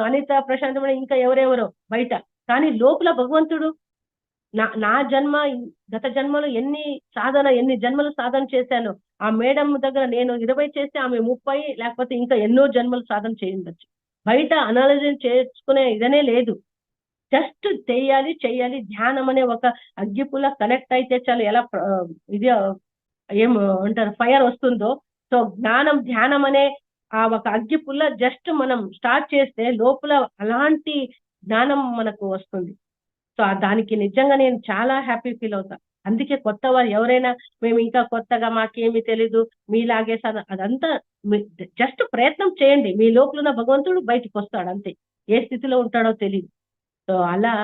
అనిత, ప్రశాంతమైన ఇంకా ఎవరెవరో బయట, కానీ లోపల భగవంతుడు నా జన్మ గత జన్మలో ఎన్ని జన్మలు సాధన చేశానో, ఆ మేడం దగ్గర నేను 20 చేస్తే ఆమె 30 లేకపోతే ఇంకా ఎన్నో జన్మలు సాధన చేయండొచ్చు. బయట అనాలజీ చేసుకునే ఇదనే లేదు. జస్ట్ చెయ్యాలి. ధ్యానం అనే ఒక అగ్గిపుల్ల కనెక్ట్ అయితే చాలు, ఎలా ఇది ఏం అంటారు ఫైర్ వస్తుందో. సో ధ్యానం అనే ఆ ఒక అగ్గిపుల్ల జస్ట్ మనం స్టార్ట్ చేస్తే లోపల అలాంటి జ్ఞానం మనకు వస్తుంది. సో దానికి నిజంగా నేను చాలా హ్యాపీ ఫీల్ అవుతా. అందుకే కొత్త వారు ఎవరైనా, మేము ఇంకా కొత్తగా మాకేమి తెలీదు, మీలాగే అదంతా జస్ట్ ప్రయత్నం చేయండి. మీ లోపల ఉన్న భగవంతుడు బయటకు వస్తాడు అంతే. ఏ స్థితిలో ఉంటాడో తెలియదు. సో అలా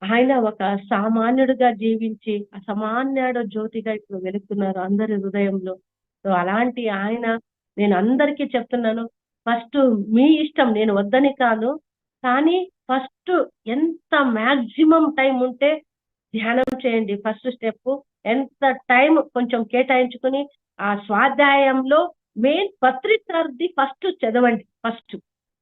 ఆయన ఒక సామాన్యుడిగా జీవించి అసామాన్యుడు జ్యోతిగా ఇప్పుడు వెలుగుతున్నారు అందరి హృదయంలో. సో అలాంటి ఆయన, నేను అందరికీ చెప్తున్నాను, ఫస్ట్ మీ ఇష్టం, నేను వద్దని కాదు, కానీ ఫస్ట్ ఎంత మాక్సిమం టైం ఉంటే ధ్యానం చేయండి. ఫస్ట్ స్టెప్ ఎంత టైం కొంచెం కేటాయించుకుని ఆ స్వాధ్యాయంలో మెయిన్ పత్రికార్థి ఫస్ట్ చదవండి. ఫస్ట్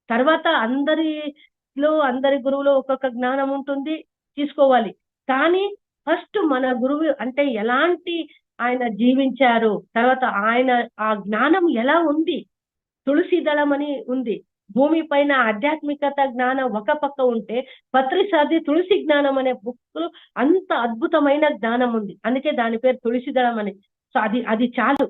తర్వాత అందరి గురువులో ఒక్కొక్క జ్ఞానం ఉంటుంది, తీసుకోవాలి. కానీ ఫస్ట్ మన గురువు అంటే ఎలాంటి ఆయన జీవించారు, తర్వాత ఆయన ఆ జ్ఞానం ఎలా ఉంది. తులసి దళం అని ఉంది, భూమి పైన ఆధ్యాత్మికత జ్ఞానం ఒక పక్క ఉంటే, పత్రిసాది తులసి జ్ఞానం అనే బుక్ అంత అద్భుతమైన జ్ఞానం ఉంది. అందుకే దాని పేరు తులసి దళం అని. సో అది చాలు.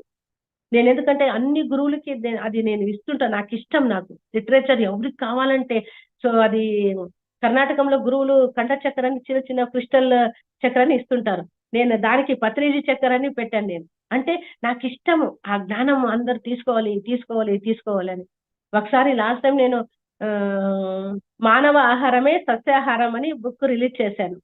నేను ఎందుకంటే అన్ని గురువులకి అది నేను ఇస్తుంటా, నాకు ఇష్టం. నాకు లిటరేచర్ ఎవరికి కావాలంటే, సో అది కర్ణాటకంలో గురువులు కంఠ చక్రాన్ని చిన్న క్రిస్టల్ చక్రాన్ని ఇస్తుంటారు. నేను దానికి పత్రిజీ చక్రాన్ని పెట్టాను నేను. అంటే నాకు ఇష్టము ఆ జ్ఞానం అందరు తీసుకోవాలి అని. ఒకసారి లాస్ట్ టైం నేను మానవ ఆహారమే సస్యాహారం అని బుక్ రిలీజ్ చేశాను.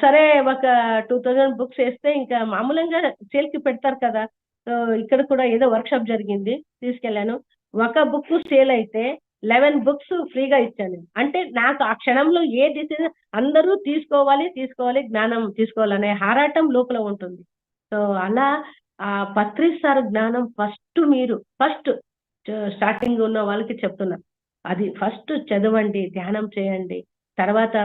సరే ఒక 2000 బుక్స్ వేస్తే ఇంకా మామూలుగా సేల్కి పెడతారు కదా. సో ఇక్కడ కూడా ఏదో వర్క్షాప్ జరిగింది, తీసుకెళ్లాను. ఒక బుక్ సేల్ అయితే 11 బుక్స్ ఫ్రీగా ఇచ్చాను. అంటే నాకు ఆ క్షణంలో ఏ డిసిజన్, అందరూ తీసుకోవాలి జ్ఞానం తీసుకోవాలనే హారాటం లోపల ఉంటుంది. సో అలా ఆ పత్రి సార్ జ్ఞానం ఫస్ట్ స్టార్టింగ్ ఉన్న వాళ్ళకి చెప్తున్నా, అది ఫస్ట్ చదవండి, ధ్యానం చేయండి. తర్వాత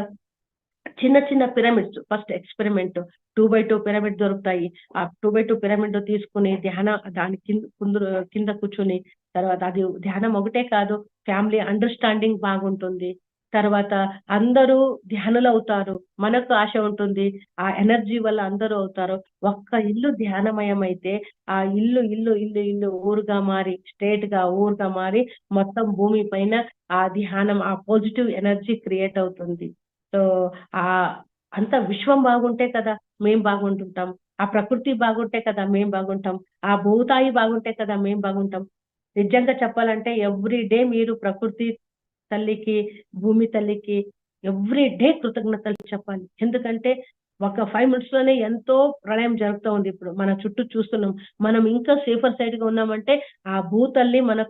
చిన్న pyramids first experiment 2x2 pyramid దొరుకుతాయి. ఆ 2x2 పిరమిడ్ తీసుకుని దాని కింద కూర్చుని, తర్వాత అది ధ్యానం ఒకటే కాదు, ఫ్యామిలీ అండర్స్టాండింగ్ బాగుంటుంది. తర్వాత అందరూ ధ్యానులు అవుతారు, మనకు ఆశ ఉంటుంది, ఆ ఎనర్జీ వల్ల అందరూ అవుతారు. ఒక్క ఇల్లు ధ్యానమయం అయితే ఆ ఇల్లు ఊరుగా మారి, స్టేట్ గా ఊరుగా మారి, మొత్తం భూమి పైన ఆ ధ్యానం, ఆ పాజిటివ్ ఎనర్జీ క్రియేట్ అవుతుంది. సో ఆ అంత విశ్వం బాగుంటే కదా మేం బాగుంటుంటాం, ఆ ప్రకృతి బాగుంటే కదా మేం బాగుంటాం, ఆ భూతాయి బాగుంటే కదా మేం బాగుంటాం. నిజంగా చెప్పాలంటే ఎవ్రీ డే మీరు ప్రకృతి తల్లికి, భూమి తల్లికి ఎవ్రీ డే కృతజ్ఞతలు చెప్పాలి. ఎందుకంటే ఒక 5 minutes లోనే ఎంతో ప్రళయం జరుగుతూ ఉంది. ఇప్పుడు మన చుట్టూ చూస్తున్నాం. మనం ఇంకా సేఫర్ సైడ్ గా ఉన్నామంటే ఆ భూతల్లి మన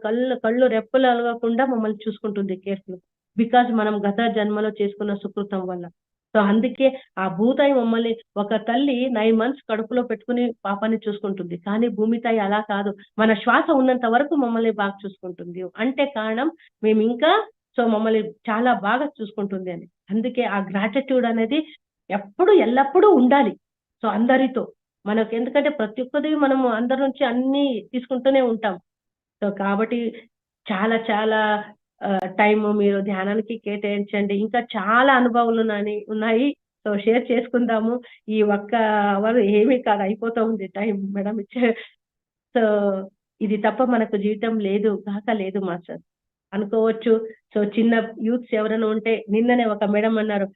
కళ్ళు రెప్పలు అలగకుండా మమ్మల్ని చూసుకుంటుంది కేర్ఫుల్. బికాజ్ మనం గత జన్మలో చేసుకున్న సుకృతం వల్ల. సో అందుకే ఆ భూతాయి మమ్మల్ని, ఒక తల్లి 9 months కడుపులో పెట్టుకుని పాపాన్ని చూసుకుంటుంది. కానీ భూమి తాయి అలా కాదు. మన శ్వాస ఉన్నంత వరకు మమ్మల్ని బాగా చూసుకుంటుంది. అంటే కారణం మేము ఇంకా మమ్మల్ని చాలా బాగా చూసుకుంటుంది అని. అందుకే ఆ గ్రాటిట్యూడ్ అనేది ఎప్పుడు ఎల్లప్పుడూ ఉండాలి. సో అందరితో మనకు, ఎందుకంటే ప్రతి ఒక్కది మనము అందరి నుంచి అన్ని తీసుకుంటూనే ఉంటాం. సో కాబట్టి చాలా చాలా టైం మీరు ధ్యానానికి కేటాయించండి. ఇంకా చాలా అనుభవాలు ఉన్నాయి. సో షేర్ చేసుకుందాము. ఈ ఒక్క అవర్ ఏమీ కాదు, అయిపోతూ ఉంది టైం మేడం ఇచ్చే. సో ఇది తప్ప మనకు జీవితం లేదు కాక లేదు మాస్టర్ అనుకోవచ్చు. సో చిన్న యూత్స్ ఎవరైనా ఉంటే, నిన్ననే ఒక మేడం అన్నారు,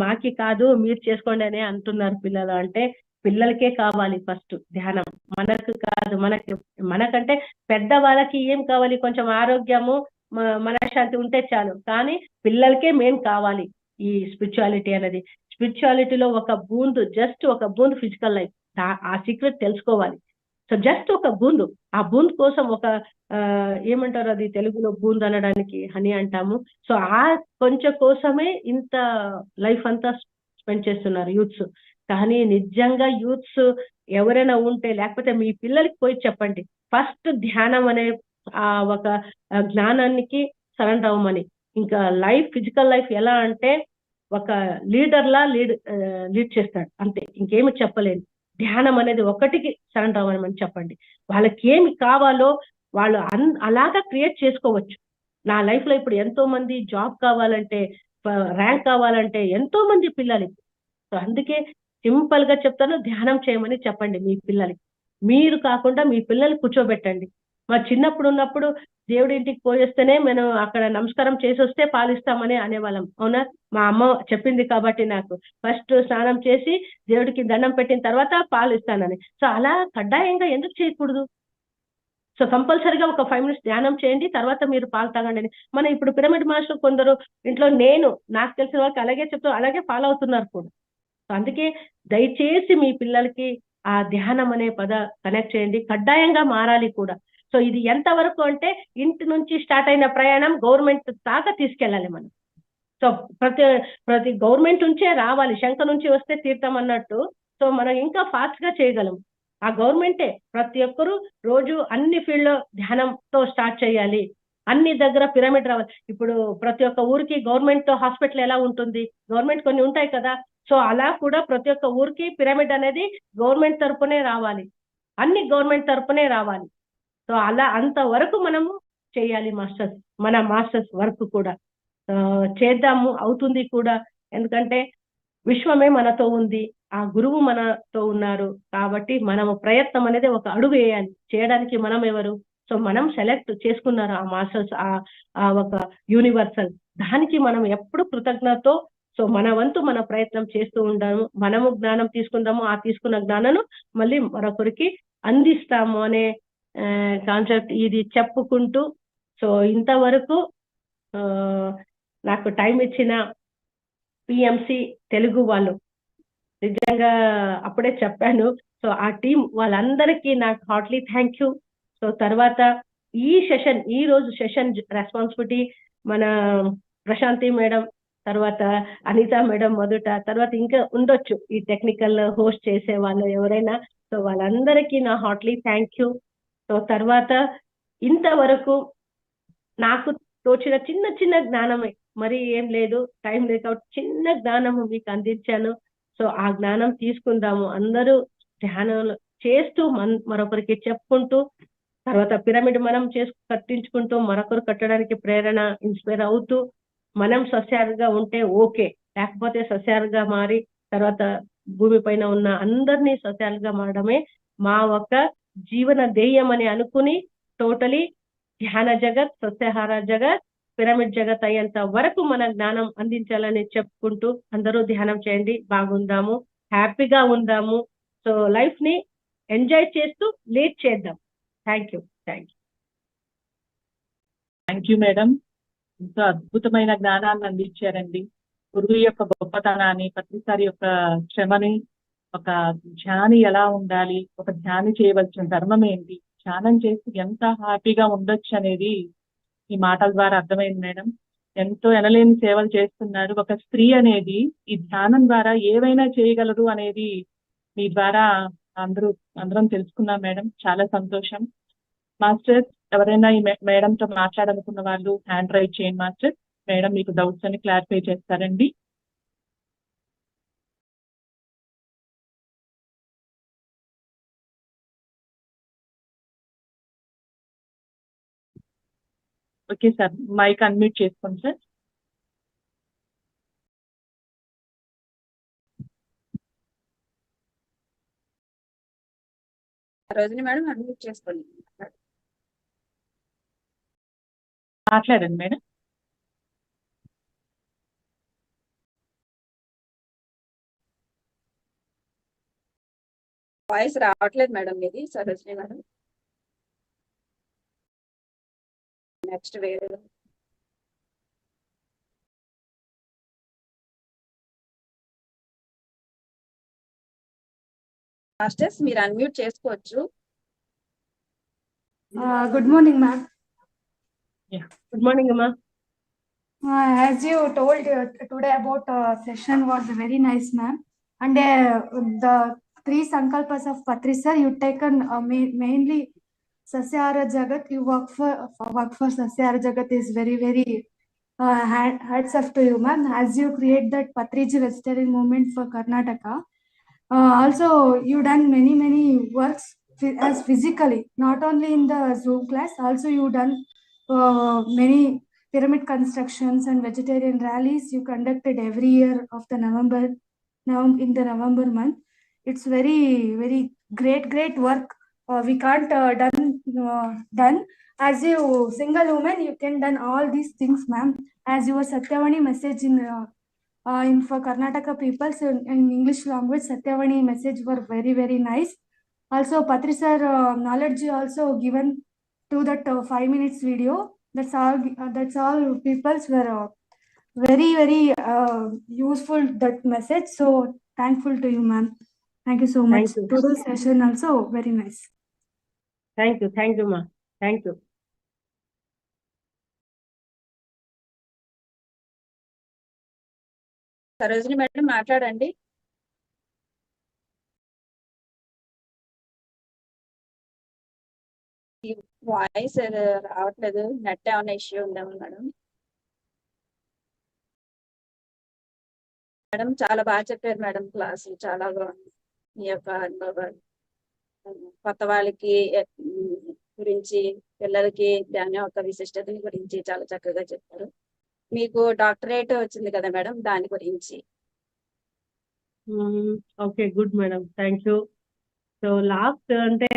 మాకి కాదు మీరు చేసుకోండి అని అంటున్నారు పిల్లలు. అంటే పిల్లలకే కావాలి ఫస్ట్ ధ్యానం, మనకు కాదు. మనకంటే పెద్ద వాళ్ళకి ఏం కావాలి, కొంచెం ఆరోగ్యము మనశ్శాంతి ఉంటే చాలు. కానీ పిల్లలకే మెయిన్ కావాలి ఈ స్పిరిచువాలిటీ అనేది. స్పిరిచువాలిటీలో జస్ట్ ఒక బూందు ఫిజికల్ లైఫ్, ఆ సీక్రెట్ తెలుసుకోవాలి. సో జస్ట్ ఒక బూందు, ఆ బూందు కోసం ఒక ఏమంటారు అది తెలుగులో బూందు అనడానికి హని అంటాము. సో ఆ కొంచెం కోసమే ఇంత లైఫ్ అంతా స్పెండ్ చేస్తున్నారు యూత్స్. కానీ నిజంగా యూత్స్ ఎవరైనా ఉంటే, లేకపోతే మీ పిల్లలకి పోయి చెప్పండి, ఫస్ట్ ధ్యానం అనే ఒక జ్ఞానానికి సరెండర్ అవ్వమని. ఇంకా ఫిజికల్ లైఫ్ ఎలా అంటే ఒక లీడర్లా లీడ్ చేస్తాడు అంతే, ఇంకేమి చెప్పలేను. ధ్యానం అనేది ఒకటికి సరెండర్ అవ్వమని చెప్పండి. వాళ్ళకి ఏమి కావాలో వాళ్ళు అలాగా క్రియేట్ చేసుకోవచ్చు. నా లైఫ్ లో ఇప్పుడు ఎంతో మంది జాబ్ కావాలంటే, ర్యాంక్ కావాలంటే ఎంతో మంది పిల్లలు. సో అందుకే సింపుల్ గా చెప్తాను, ధ్యానం చేయమని చెప్పండి మీ పిల్లలకి. మీరు కాకుండా మీ పిల్లల్ని కూర్చోబెట్టండి. మా చిన్నప్పుడు ఉన్నప్పుడు దేవుడి ఇంటికి పోయేస్తేనే మనం అక్కడ నమస్కారం చేసి వస్తే పాలిస్తామని అనేవాళ్ళం, అవునా? మా అమ్మ చెప్పింది కాబట్టి నాకు ఫస్ట్ స్నానం చేసి దేవుడికి దండం పెట్టిన తర్వాత పాలు ఇస్తానని. సో అలా కడ్డాయంగా ఎందుకు చేయకూడదు? సో కంపల్సరీగా ఒక 5 minutes ధ్యానం చేయండి, తర్వాత మీరు పాలు తాగండి. మనం ఇప్పుడు పిరమిడ్ మాస్టర్ కొందరు ఇంట్లో, నాకు తెలిసిన వాళ్ళకి అలాగే చెప్తూ అలాగే ఫాలో అవుతున్నారు కూడా. సో అందుకే దయచేసి మీ పిల్లలకి ఆ ధ్యానం అనే కనెక్ట్ చేయండి, కడ్డాయంగా మారాలి కూడా. సో ఇది ఎంత వరకు అంటే, ఇంటి నుంచి స్టార్ట్ అయిన ప్రయాణం గవర్నమెంట్ దాకా తీసుకెళ్ళాలి మనం. సో ప్రతి గవర్నమెంట్ నుంచే రావాలి, శంఖ నుంచి వస్తే తీర్థం అన్నట్టు. సో మనం ఇంకా ఫాస్ట్ గా చేయగలం. ఆ గవర్నమెంటే ప్రతి ఒక్కరు రోజు అన్ని ఫీల్డ్ లో ధ్యానంతో స్టార్ట్ చేయాలి. అన్ని దగ్గర పిరమిడ్ రావాలి. ఇప్పుడు ప్రతి ఒక్క ఊరికి గవర్నమెంట్ తో హాస్పిటల్ ఎలా ఉంటుంది, గవర్నమెంట్ కొన్ని ఉంటాయి కదా. సో అలా కూడా ప్రతి ఒక్క ఊరికి పిరమిడ్ అనేది గవర్నమెంట్ తరపునే రావాలి, అన్ని గవర్నమెంట్ తరపునే రావాలి. సో అలా అంతవరకు మనము చేయాలి మాస్టర్స్, మన మాస్టర్స్ వర్క్ కూడా చేద్దాము, అవుతుంది కూడా. ఎందుకంటే విశ్వమే మనతో ఉంది, ఆ గురువు మనతో ఉన్నారు. కాబట్టి మనము ప్రయత్నం అనేది ఒక అడుగు వేయాలి. చేయడానికి మనం ఎవరు? సో మనం సెలెక్ట్ చేసుకున్నారు ఆ మాస్టర్స్, ఆ ఒక యూనివర్సల్. దానికి మనం ఎప్పుడు కృతజ్ఞతతో సో మన వంతు మన ప్రయత్నం చేస్తూ ఉంటాము. మనము జ్ఞానం తీసుకుందాము, ఆ తీసుకున్న జ్ఞానాన్ని మళ్ళీ మరొకరికి అందిస్తాము అనే కాన్సెప్ట్ ఇది చెప్పుకుంటూ, సో ఇంతవరకు నాకు టైం ఇచ్చిన పిఎంసి తెలుగు వాళ్ళు నిజంగా అప్పుడే చెప్పాను. సో ఆ టీం వాళ్ళందరికీ నాకు హార్ట్లీ థ్యాంక్ యూ. సో తర్వాత ఈ రోజు సెషన్ రెస్పాన్సిబిలిటీ మన ప్రశాంతి మేడం, తర్వాత అనిత మేడం మొదట, తర్వాత ఇంకా ఉండొచ్చు ఈ టెక్నికల్ హోస్ట్ చేసే వాళ్ళు ఎవరైనా. సో వాళ్ళందరికీ నా హార్ట్లీ థ్యాంక్ యూ. సో తర్వాత ఇంతవరకు నాకు తోచిన చిన్న చిన్న జ్ఞానమే, మరి ఏం లేదు, టైం లేదు కాబట్టి చిన్న జ్ఞానము మీకు అందించాను. సో ఆ జ్ఞానం తీసుకుందాము, అందరూ ధ్యానం చేస్తూ మరొకరికి చెప్పుకుంటూ, తర్వాత పిరమిడ్ మనం కట్టించుకుంటూ మరొకరు కట్టడానికి ప్రేరణ, ఇన్స్పైర్ అవుతూ, మనం సస్యాలుగా ఉంటే ఓకే, లేకపోతే సస్యాలుగా మారి తర్వాత భూమి పైన ఉన్న అందరినీ సస్యాలుగా మారడమే మా ఒక జీవన ధ్యేయం అని అనుకుని, టోటలీ ధ్యాన జగత్, సస్యాహార జగత్, పిరమిడ్ జగత్ అయ్యేంత వరకు మన జ్ఞానం అందించాలని చెప్పుకుంటూ, అందరూ ధ్యానం చేయండి, బాగుందాము, హ్యాపీగా ఉందాము. సో లైఫ్ ని ఎంజాయ్ చేస్తూ లీడ్ చేద్దాం. Thank you. Thank you madam, ఎంతో అద్భుతమైన జ్ఞానాన్ని అందించారండి. గురువు యొక్క గొప్పతనాన్ని, పత్రిసారి యొక్క శ్రమని, ఒక ధ్యాని ఎలా ఉండాలి, ఒక ధ్యాని చేయవలసిన ధర్మం ఏంటి, ధ్యానం చేసి ఎంత హ్యాపీగా ఉండొచ్చు అనేది ఈ మాటల ద్వారా అర్థమైంది మేడం. ఎంతో ఎనలేని సేవలు చేస్తున్నారు. ఒక స్త్రీ అనేది ఈ ధ్యానం ద్వారా ఏవైనా చేయగలరు అనేది మీ ద్వారా అందరం తెలుసుకున్నాం మేడం. చాలా సంతోషం. మాస్టర్, ఎవరైనా ఈ మేడంతో మాట్లాడాలనుకున్న వాళ్ళు హ్యాండ్ రైజ్ చేయండి మాస్టర్. మేడం మీకు డౌట్స్ అని క్లారిఫై చేస్తారండి. ఓకే సార్, మైక్ అన్మ్యూట్ చేసుకోండి సార్. రోజుని మేడం అన్మ్యూట్ చేసుకోండి. మాట్లాడండి మేడం. వాయిస్ రావట్లేదు మేడం మీది సరోజిని మేడం. నెక్స్ట్ వేరే మాస్టర్స్ మీరు అన్మ్యూట్ చేసుకోవచ్చు. Good morning, ma'am. Good morning అమ్మా. As you told today about session was very nice, ma'am. And the 3 sankalpas of Patri sir, you taken mainly Sasyahara Jagat. You work for Sasyahara Jagat is very hats off to you, ma'am. As you create that Patriji vegetarian movement for Karnataka. Also, you done many works as physically, not only in the Zoom class. Also, you done many pyramid constructions and vegetarian rallies you conducted every year of the in the November month. It's very great work. We can't done as you single woman. You can done all these things, ma'am. As your Satyavani message in for Karnataka people, so in English language, Satyavani message were very nice. Also, Patri sir knowledge also given to that 5 minutes video. That's all peoples were very useful, that message. So thankful to you, ma'am. Thank you so much. Thank you. Today's session also very nice. Thank you అమ్మా. Thank you. Sarojini madam మాట్లాడండి. Voice రావట్లేదు. Net ఏమైనా issue ఉందేమో madam. Madam చాలా బాగా చెప్పారు madam. Class చాలా బాగుంది. మీ యొక్క అనుభవాలు కొత్త వాళ్ళకి గురించి, పిల్లలకి దాని యొక్క విశిష్టతని గురించి చాలా చక్కగా చెప్పారు. మీకు డాక్టరేట్ వచ్చింది కదా మేడం, దాని గురించి. Okay, good madam, thank you. So last అంటే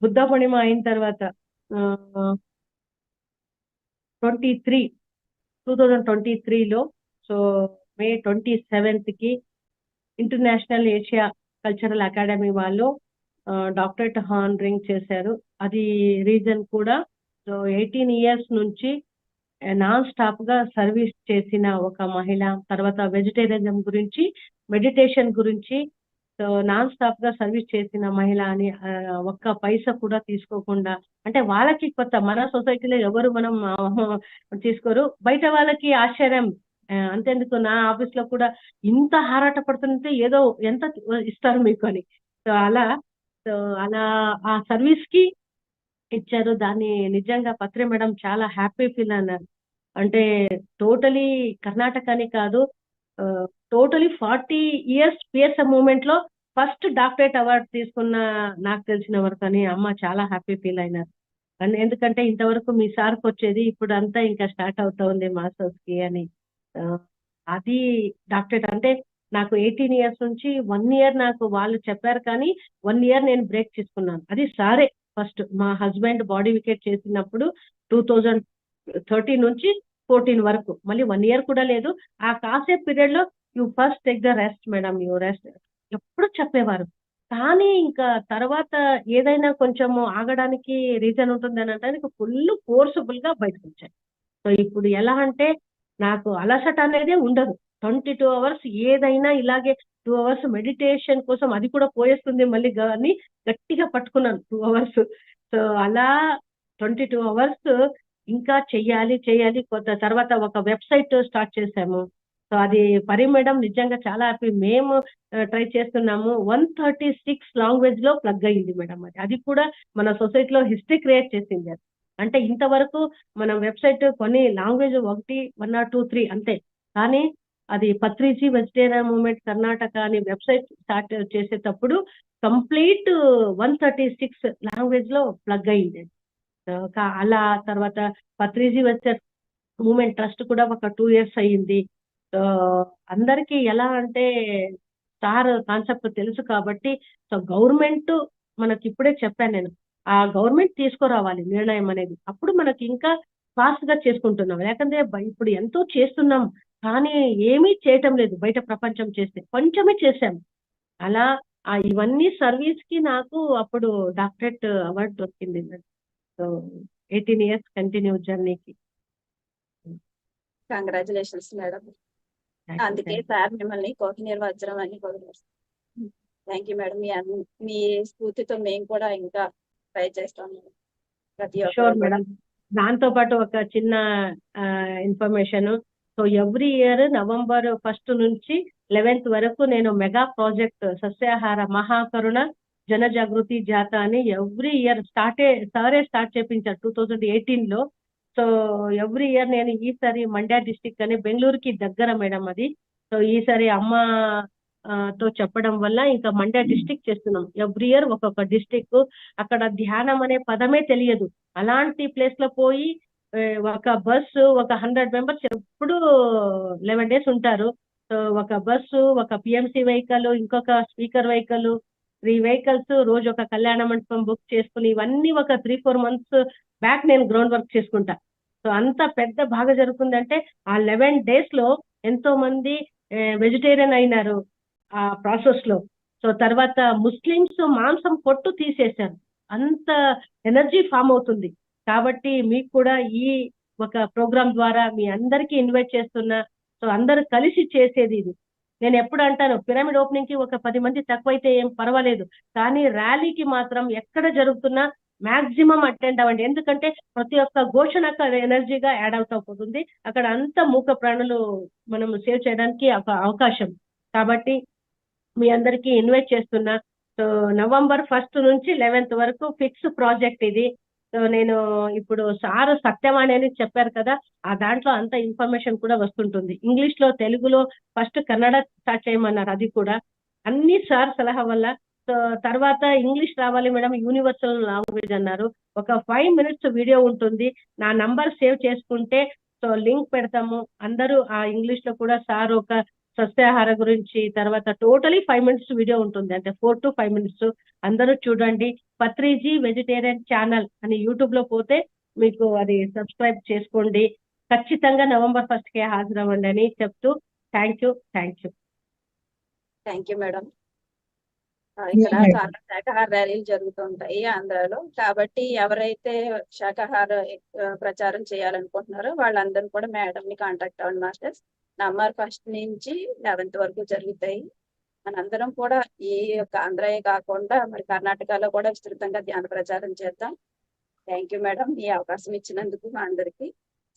బుద్ధ పూర్ణిమ అయిన తర్వాత 2023లో, so May 27th international Asia cultural academy వాళ్ళు డాక్టరేట్ హానరింగ్ చేశారు. అది రీజన్ కూడా, సో 18 years నుంచి నాన్ స్టాప్ గా సర్వీస్ చేసిన ఒక మహిళ, తర్వాత వెజిటేరియనిజం గురించి, మెడిటేషన్ గురించి నాన్ స్టాప్ గా సర్వీస్ చేసిన మహిళ అని ఒక్క పైసా కూడా తీసుకోకుండా, అంటే వాళ్ళకి కొత్త, మన సొసైటీలో ఎవరు మనం తీసుకోరు, బయట వాళ్ళకి ఆశ్చర్యం. అంతేందుకు నా ఆఫీస్ లో కూడా ఇంత హారాట పడుతుంటే ఏదో ఎంత ఇస్తారు మీకు అని. సో అలా ఆ సర్వీస్ కి ఇచ్చారు. దాన్ని నిజంగా పత్రి మేడం చాలా హ్యాపీ ఫీల్ అన్నారు. అంటే టోటలీ కర్ణాటకని కాదు, టోటలీ 40 years పిఎస్ఎ మూవ్మెంట్ లో ఫస్ట్ డాక్టరేట్ అవార్డు తీసుకున్న నాకు తెలిసిన వరకు అని అమ్మ చాలా హ్యాపీ ఫీల్ అయినారు. ఎందుకంటే ఇంతవరకు మీ సార్కి వచ్చేది, ఇప్పుడు అంతా ఇంకా స్టార్ట్ అవుతా ఉంది మాస్టర్స్ కి అని. అది డాక్టరేట్ అంటే నాకు 18 years నుంచి 1 year నాకు వాళ్ళు చెప్పారు, కానీ 1 year నేను బ్రేక్ తీసుకున్నాను. అది సారే ఫస్ట్ మా హస్బెండ్ బాడీ వికెట్ చేసినప్పుడు 2013 నుంచి 14 వరకు, మళ్ళీ 1 year కూడా లేదు. ఆ కాసేపు పీరియడ్ లో you first take the rest madam, you rest ఎప్పుడు చెప్పేవారు. కానీ ఇంకా తర్వాత ఏదైనా కొంచెము ఆగడానికి రీజన్ ఉంటుంది అని అంటే ఫుల్ ఫోర్సబుల్ గా బయటకు వచ్చాయి. సో ఇప్పుడు ఎలా అంటే నాకు అలసట అనేది ఉండదు. 22 అవర్స్ ఏదైనా ఇలాగే 2 అవర్స్ మెడిటేషన్ కోసం అది కూడా పోయేస్తుంది మళ్ళీ గాని గట్టిగా పట్టుకున్నాను 2 అవర్స్. సో అలా 22 అవర్స్ ఇంకా చెయ్యాలి. కొత్త తర్వాత ఒక వెబ్‌సైట్ స్టార్ట్ చేశాము. సో అది పరి మేడం నిజంగా చాలా హ్యాపీ. మేము ట్రై చేస్తున్నాము. 136 లాంగ్వేజ్‌లో ప్లగ్ అయింది మేడం అది. అది కూడా మన సొసైటీలో హిస్టరీ క్రియేట్ చేసింది అది. అంటే ఇంతవరకు మనం వెబ్‌సైట్ కొన్ని లాంగ్వేజ్ 1 ఆర్ 2, 3 అంతే. కానీ అది పత్రిజీ వెజిటేరియన్ మూవ్‌మెంట్ కర్ణాటక అని వెబ్‌సైట్ స్టార్ట్ చేసేటప్పుడు కంప్లీట్ 136 లాంగ్వేజ్‌లో ప్లగ్ అయింది. అలా తర్వాత పత్రిజీ వెజిటేరియన్ మూవ్‌మెంట్ ట్రస్ట్ కూడా ఒక 2 ఇయర్స్ అయ్యింది. అందరికీ ఎలా అంటే స్టార్ కాన్సెప్ట్ తెలుసు కాబట్టి సో గవర్నమెంట్ మనకి ఇప్పుడే చెప్పాను నేను. ఆ గవర్నమెంట్ తీసుకురావాలి నిర్ణయం అనేది. అప్పుడు మనకి ఇంకా ఫాస్ట్ గా చేసుకుంటున్నాం. లేకంటే ఇప్పుడు ఎంతో చేస్తున్నాం కానీ ఏమీ చేయటం లేదు. బయట ప్రపంచం చేస్తే కొంచెమే చేశాం. అలా ఇవన్నీ సర్వీస్ కి నాకు అప్పుడు డాక్టరేట్ అవార్డు దొరికింది. సో 18 ఇయర్స్ కంటిన్యూ జర్నీకి. Congratulations madam. అందుకే సార్ మిమ్మల్ని కోహినూర్ వజ్రం అని పొగిడారు. Thank you madam. మీ స్ఫూర్తితో మేము కూడా ఇంకా ట్రై చేస్తాం ప్రతి షూర్ ఒక్కరు కూడా. మేడం. దాంతో పాటు ఒక చిన్న information. So every year November 1 నుంచి 11th వరకు నేను మెగా ప్రాజెక్ట్ సస్యాహార మహాకరుణ జనజాగృతి జాత అని ఎవ్రీ ఇయర్ సారే స్టార్ట్ చేపించారు 2018లో. సో ఎవ్రీ ఇయర్ నేను ఈసారి మండ్య డిస్టిక్ అని బెంగళూరుకి దగ్గర మేడం అది. సో ఈసారి అమ్మ తో చెప్పడం వల్ల ఇంకా మండ్య డిస్టిక్ చేస్తున్నాం. ఎవ్రీ ఇయర్ ఒక్కొక్క డిస్టిక్. అక్కడ ధ్యానం అనే పదమే తెలియదు. అలాంటి ప్లేస్ లో పోయి ఒక బస్సు ఒక 100 మెంబర్స్ ఎప్పుడు 11 days ఉంటారు. సో ఒక బస్సు, ఒక పిఎంసి వెహికల్, ఇంకొక స్పీకర్ వెహికల్, 3 vehicles, రోజు ఒక కళ్యాణ మండపం బుక్ చేసుకుని ఇవన్నీ ఒక 3-4 months బ్యాక్ నేను గ్రౌండ్ వర్క్ చేసుకుంటా. సో అంత పెద్ద బాగా జరుగుతుందంటే ఆ 11 days లో ఎంతో మంది వెజిటేరియన్ అయినారు ఆ ప్రాసెస్ లో. సో తర్వాత ముస్లిమ్స్ మాంసం పొట్టు తీసేశారు. అంత ఎనర్జీ ఫామ్ అవుతుంది. కాబట్టి మీకు కూడా ఈ ఒక ప్రోగ్రామ్ ద్వారా మీ అందరికీ ఇన్వైట్ చేస్తున్నా. సో అందరూ కలిసి చేసేది ఇది. నేను ఎప్పుడు అంటాను పిరమిడ్ ఓపెనింగ్ కి ఒక 10 మంది తక్కువైతే ఏం పర్వాలేదు, కానీ ర్యాలీకి మాత్రం ఎక్కడ జరుగుతున్నా మాక్సిమం అటెండ్ అవ్వండి. ఎందుకంటే ప్రతి ఒక్క ఘోషణ ఎనర్జీగా యాడ్ అవుట్ అయిపోతుంది. అక్కడ అంత మూక ప్రాణులు మనం సేవ్ చేయడానికి ఒక అవకాశం. కాబట్టి మీ అందరికీ ఇన్వైట్ చేస్తున్నా. సో నవంబర్ 1 నుంచి 11th వరకు ఫిక్స్ ప్రాజెక్ట్ ఇది. సో నేను ఇప్పుడు సార్ సత్యవాణి అని చెప్పారు కదా, ఆ దాంట్లో అంత ఇన్ఫర్మేషన్ కూడా వస్తుంటుంది. ఇంగ్లీష్ లో, తెలుగులో ఫస్ట్ కన్నడ స్టార్ట్ చేయమన్నారు. అది కూడా అన్ని సార్ సలహా వల్ల. సో తర్వాత ఇంగ్లీష్ రావాలి మేడం, యూనివర్సల్ లాంగ్వేజ్ అన్నారు. ఒక 5 minutes వీడియో ఉంటుంది. నా నంబర్ సేవ్ చేసుకుంటే సో లింక్ పెడతాము. అందరూ ఆ ఇంగ్లీష్ లో కూడా సార్ ఒక సస్యాహార గురించి, తర్వాత టోటలీ 5 minutes వీడియో ఉంటుంది. అంటే 4 to 5 minutes. అందరూ చూడండి. పత్రిజీ వెజిటేరియన్ ఛానల్ అని యూట్యూబ్ లో పోతే మీకు అది సబ్స్క్రైబ్ చేసుకోండి. ఖచ్చితంగా నవంబర్ 1కి హాజరవ్వండి అని చెప్తూ thank you. Thank you madam. ఇక్కడ చాలా శాకాహార ర్యాలీలు జరుగుతుంటాయి ఆంధ్రాలో. కాబట్టి ఎవరైతే శాకాహార ప్రచారం చేయాలనుకుంటున్నారో వాళ్ళందరూ కూడా మేడం ని కాంటాక్ట్ అవ్వండి మాస్టర్స్. నవంబర్ 1 నుంచి 11th వరకు జరుగుతాయి. మనందరం కూడా ఈ యొక్క ఆంధ్రయే కాకుండా మరి కర్ణాటకలో కూడా విస్తృతంగా ధ్యాన ప్రచారం చేద్దాం. థ్యాంక్ యూ మేడం, ఈ అవకాశం ఇచ్చినందుకు మా అందరికి.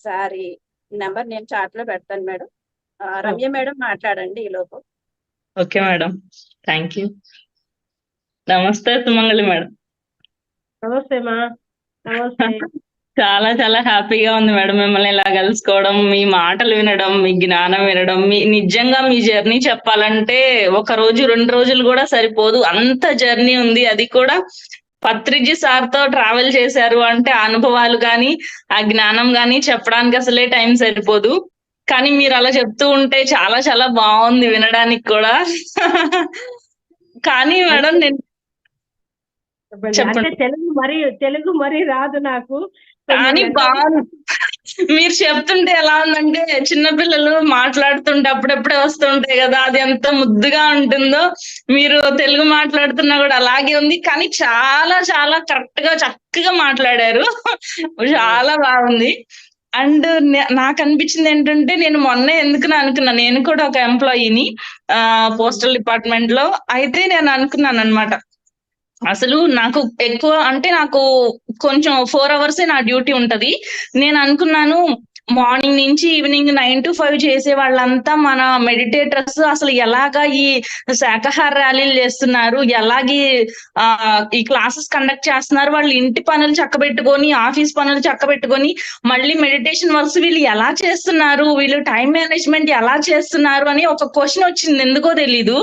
సారీ నెంబర్ నేను చాట్ లో పెడతాను మేడం. రమ్య మేడం మాట్లాడండి ఈ లోపు. Okay madam, thank you. నమస్తే సుమంగళి మేడం. నమస్తే మా. నమస్తే. చాలా చాలా హ్యాపీగా ఉంది మేడం మిమ్మల్ని ఇలా కలుసుకోవడం, మీ మాటలు వినడం, మీ జ్ఞానం వినడం. నిజంగా మీ జర్నీ చెప్పాలంటే 1 రోజు 2 రోజులు కూడా సరిపోదు, అంత జర్నీ ఉంది. అది కూడా పత్రిజీ సార్ తో ట్రావెల్ చేశారు అంటే ఆ అనుభవాలు కానీ ఆ జ్ఞానం కానీ చెప్పడానికి అసలే టైం సరిపోదు. కానీ మీరు అలా చెప్తూ ఉంటే చాలా చాలా బాగుంది వినడానికి కూడా. కానీ మేడం నేను అంటే తెలుగు మరి రాదు నాకు. కానీ బాగుంది. మీరు చెప్తుంటే ఎలా ఉందంటే చిన్నపిల్లలు మాట్లాడుతుంటే అప్పుడప్పుడే వస్తుంటాయి కదా, అది ఎంత ముద్దుగా ఉంటుందో. మీరు తెలుగు మాట్లాడుతున్నా కూడా అలాగే ఉంది. కానీ చాలా చాలా కరెక్ట్ గా చక్కగా మాట్లాడారు. చాలా బాగుంది. అండ్ నాకు అనిపించింది ఏంటంటే నేను మొన్నే ఎందుకు అనుకున్నా, నేను కూడా ఒక ఎంప్లాయీని పోస్టల్ డిపార్ట్మెంట్ లో. అయితే నేను అనుకున్నాను అనమాట, అసలు నాకు ఎక్కువ అంటే నాకు కొంచెం 4 hours నా డ్యూటీ ఉంటది. నేను అనుకున్నాను మార్నింగ్ నుంచి ఈవినింగ్ 9 to 5 చేసే వాళ్ళంతా మన మెడిటేటర్స్ అసలు ఎలాగా ఈ శాకాహార ర్యాలీలు చేస్తున్నారు, ఎలాగే ఈ క్లాసెస్ కండక్ట్ చేస్తున్నారు, వాళ్ళు ఇంటి పనులు చక్కబెట్టుకొని ఆఫీస్ పనులు చక్కబెట్టుకొని మళ్ళీ మెడిటేషన్ వర్క్స్ వీళ్ళు ఎలా చేస్తున్నారు, వీళ్ళు టైం మేనేజ్మెంట్ ఎలా చేస్తున్నారు అని ఒక క్వశ్చన్ వచ్చింది, ఎందుకో తెలీదు.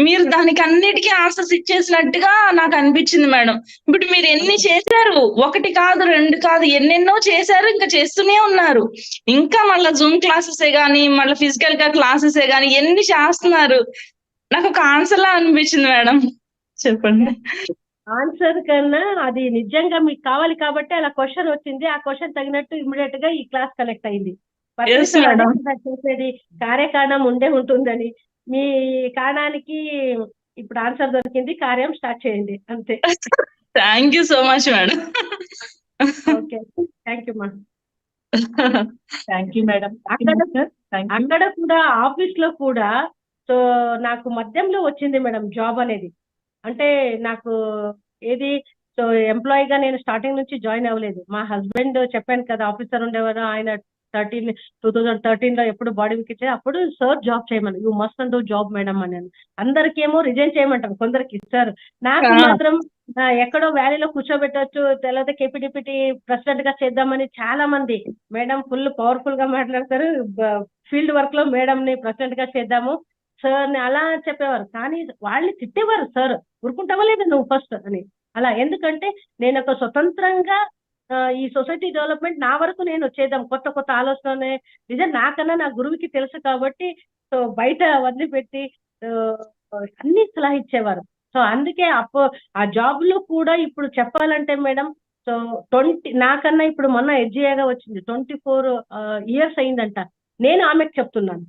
మీరు దానికి అన్నిటికీ ఆన్సర్స్ ఇచ్చేసినట్టుగా నాకు అనిపించింది మేడం. ఇప్పుడు మీరు ఎన్ని చేశారు, 1 కాదు 2 కాదు, ఎన్నెన్నో చేశారు, ఇంకా చేస్తూనే ఉన్నారు. ఇంకా మళ్ళీ జూమ్ క్లాసెసే గానీ, మళ్ళీ ఫిజికల్ గా క్లాసెసే గానీ ఎన్ని చేస్తున్నారు. నాకు ఒక ఆన్సర్ లా అనిపించింది మేడం. చెప్పండి. ఆన్సర్ కన్నా అది నిజంగా మీకు కావాలి కాబట్టి అలా క్వశ్చన్ వచ్చింది. ఆ క్వశ్చన్ తగినట్టు ఇమ్మీడియట్ గా ఈ క్లాస్ కనెక్ట్ అయింది. Yes, madam. చేసేది కార్యకారణం ఉండే ఉంటుందని, మీ కారణానికి ఇప్పుడు ఆన్సర్ దొరికింది, కార్యం స్టార్ట్ చేయండి అంతే. Thank you so much madam. Okay, thank you మా. Thank you madam. అక్కడ కూడా ఆఫీస్ లో కూడా సో నాకు మధ్యంలో వచ్చింది మేడం జాబ్ అనేది. అంటే నాకు ఏది సో ఎంప్లాయీగా నేను స్టార్టింగ్ నుంచి జాయిన్ అవ్వలేదు. మా హస్బెండ్ చెప్పాను కదా ఆఫీసర్ ఉండేవారు, ఆయన 2013 లో ఎప్పుడు బాడీ వీక్ ఇచ్చే అప్పుడు సార్ జాబ్ చేయమని, you must do job madam అని. అందరికేమో రిజైన్ చేయమంటారు, కొందరికి ఇస్తారు, నాకు మాత్రం ఎక్కడో వ్యాలీలో కూర్చోబెట్టవచ్చు, లేకపోతే కేపీడీపీటీ ప్రెసిడెంట్ గా చేద్దామని చాలా మంది మేడం ఫుల్ పవర్ఫుల్ గా మాట్లాడతారు, ఫీల్డ్ వర్క్ లో మేడం ని ప్రెసిడెంట్ గా చేద్దాము సార్ ని అలా చెప్పేవారు. కానీ వాళ్ళని తిట్టేవారు, సార్ ఊరుకుంటావా లేదా నువ్వు ఫస్ట్ అని. అలా ఎందుకంటే నేను ఒక స్వతంత్రంగా ఈ సొసైటీ డెవలప్మెంట్ నా వరకు నేను చేద్దాం, కొత్త కొత్త ఆలోచన నిజం నాకన్నా నా గురువుకి తెలుసు కాబట్టి సో బయట వదిలిపెట్టి అన్ని సలహా ఇచ్చేవారు. సో అందుకే ఆ జాబ్ లో కూడా ఇప్పుడు చెప్పాలంటే మేడం సో 20 నాకన్నా ఇప్పుడు మొన్న ఎడ్జిఏగా వచ్చింది, 24 years అయిందంట. నేను ఆమెకు చెప్తున్నాను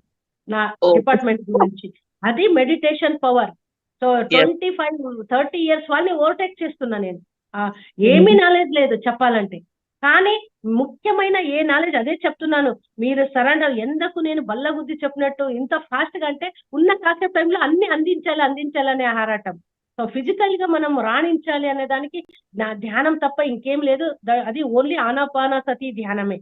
నా డిపార్ట్మెంట్ గురించి, అది మెడిటేషన్ పవర్. సో 25-30 years వాళ్ళని ఓవర్టేక్ చేస్తున్నా నేను. ఏమీ నాలెడ్జ్ లేదు చెప్పాలంటే, కానీ ముఖ్యమైన ఏ నాలెడ్జ్ అదే చెప్తున్నాను. మీరు సరెండర్ ఎందుకు నేను బల్లగుద్ది చెప్పినట్టు ఇంత ఫాస్ట్ గా అంటే ఉన్న కాసేపు టైంలో అన్ని అందించాలనే ఆరాటం. సో ఫిజికల్ గా మనం రాణించాలి అనే దానికి నా ధ్యానం తప్ప ఇంకేం లేదు, అది ఓన్లీ ఆనాపానసతి ధ్యానమే.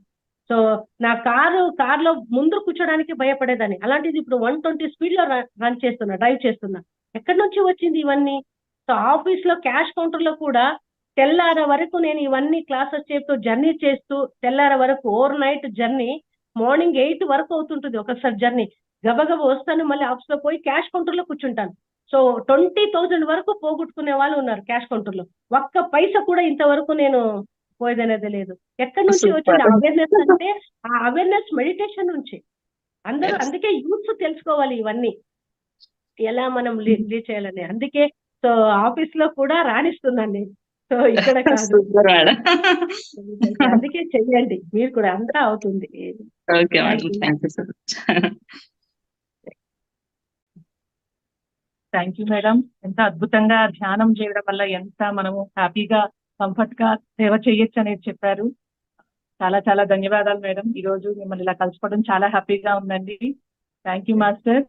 సో నా కారులో ముందు కూర్చోడానికి భయపడేదాన్ని, అలాంటిది ఇప్పుడు 120 speed లో రన్ చేస్తున్నా, డ్రైవ్ చేస్తున్నా. ఎక్కడి నుంచి వచ్చింది ఇవన్నీ? సో ఆఫీస్ లో క్యాష్ కౌంటర్ లో కూడా తెల్లార వరకు నేను ఇవన్నీ క్లాసెస్ చేస్తూ జర్నీ చేస్తూ తెల్లార వరకు ఓవర్ నైట్ జర్నీ, మార్నింగ్ 8 వరకు అవుతుంటుంది ఒకసారి జర్నీ. గబగబ వస్తాను, మళ్ళీ ఆఫీస్ లో పోయి క్యాష్ కౌంటర్ లో కూర్చుంటాను. సో 20,000 వరకు పోగొట్టుకునే వాళ్ళు ఉన్నారు క్యాష్ కౌంటర్ లో. ఒక్క పైసా కూడా ఇంతవరకు నేను పోయేదనేది లేదు. ఎక్కడి నుంచి వచ్చింది అవేర్నెస్ అంటే ఆ అవేర్నెస్ మెడిటేషన్ నుంచి. అందరూ అందుకే యూత్స్ తెలుసుకోవాలి ఇవన్నీ ఎలా మనం లీడ్ చేయాలని. అందుకే సో ఆఫీస్ లో కూడా రాణిస్తున్నాను నేను, సో ఇక్కడ కాదు. అందుకే చెయ్యండి మీరు కూడా, అంతా అవుతుంది. Thank you madam. ఎంత అద్భుతంగా ధ్యానం చేయడం వల్ల ఎంత మనము హ్యాపీగా కంఫర్ట్ గా సేవ చేయొచ్చు అనేది చెప్పారు. చాలా చాలా ధన్యవాదాలు మేడం. ఈ రోజు మిమ్మల్ని ఇలా కలుసుకోవడం చాలా హ్యాపీగా ఉందండి. Thank you master.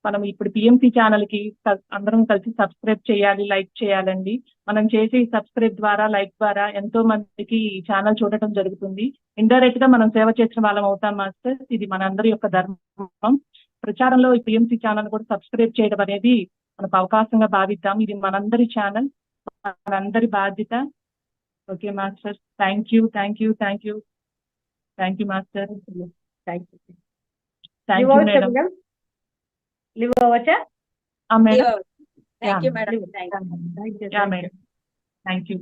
మనం ఇప్పుడు పిఎంసి ఛానల్ కి అందరం కలిసి సబ్స్క్రైబ్ చేయాలి, లైక్ చేయాలండి. మనం చేసే సబ్స్క్రైబ్ ద్వారా, లైక్ ద్వారా ఎంతో మందికి ఈ ఛానల్ చూడటం జరుగుతుంది. ఇండైరెక్ట్ గా మనం సేవ చేసిన వాళ్ళం అవుతాం మాస్టర్. ఇది మనందరి యొక్క ధర్మం. ప్రచారంలో ఈ పిఎంసి ఛానల్ కూడా సబ్స్క్రైబ్ చేయడం అనేది మనకు అవకాశంగా భావిద్దాం. ఇది మనందరి ఛానల్, మనందరి బాధ్యత. Okay master, thank you master. Thank you madam. Leave అవ్వచ్చా? Madam. Thank you madam. Thank you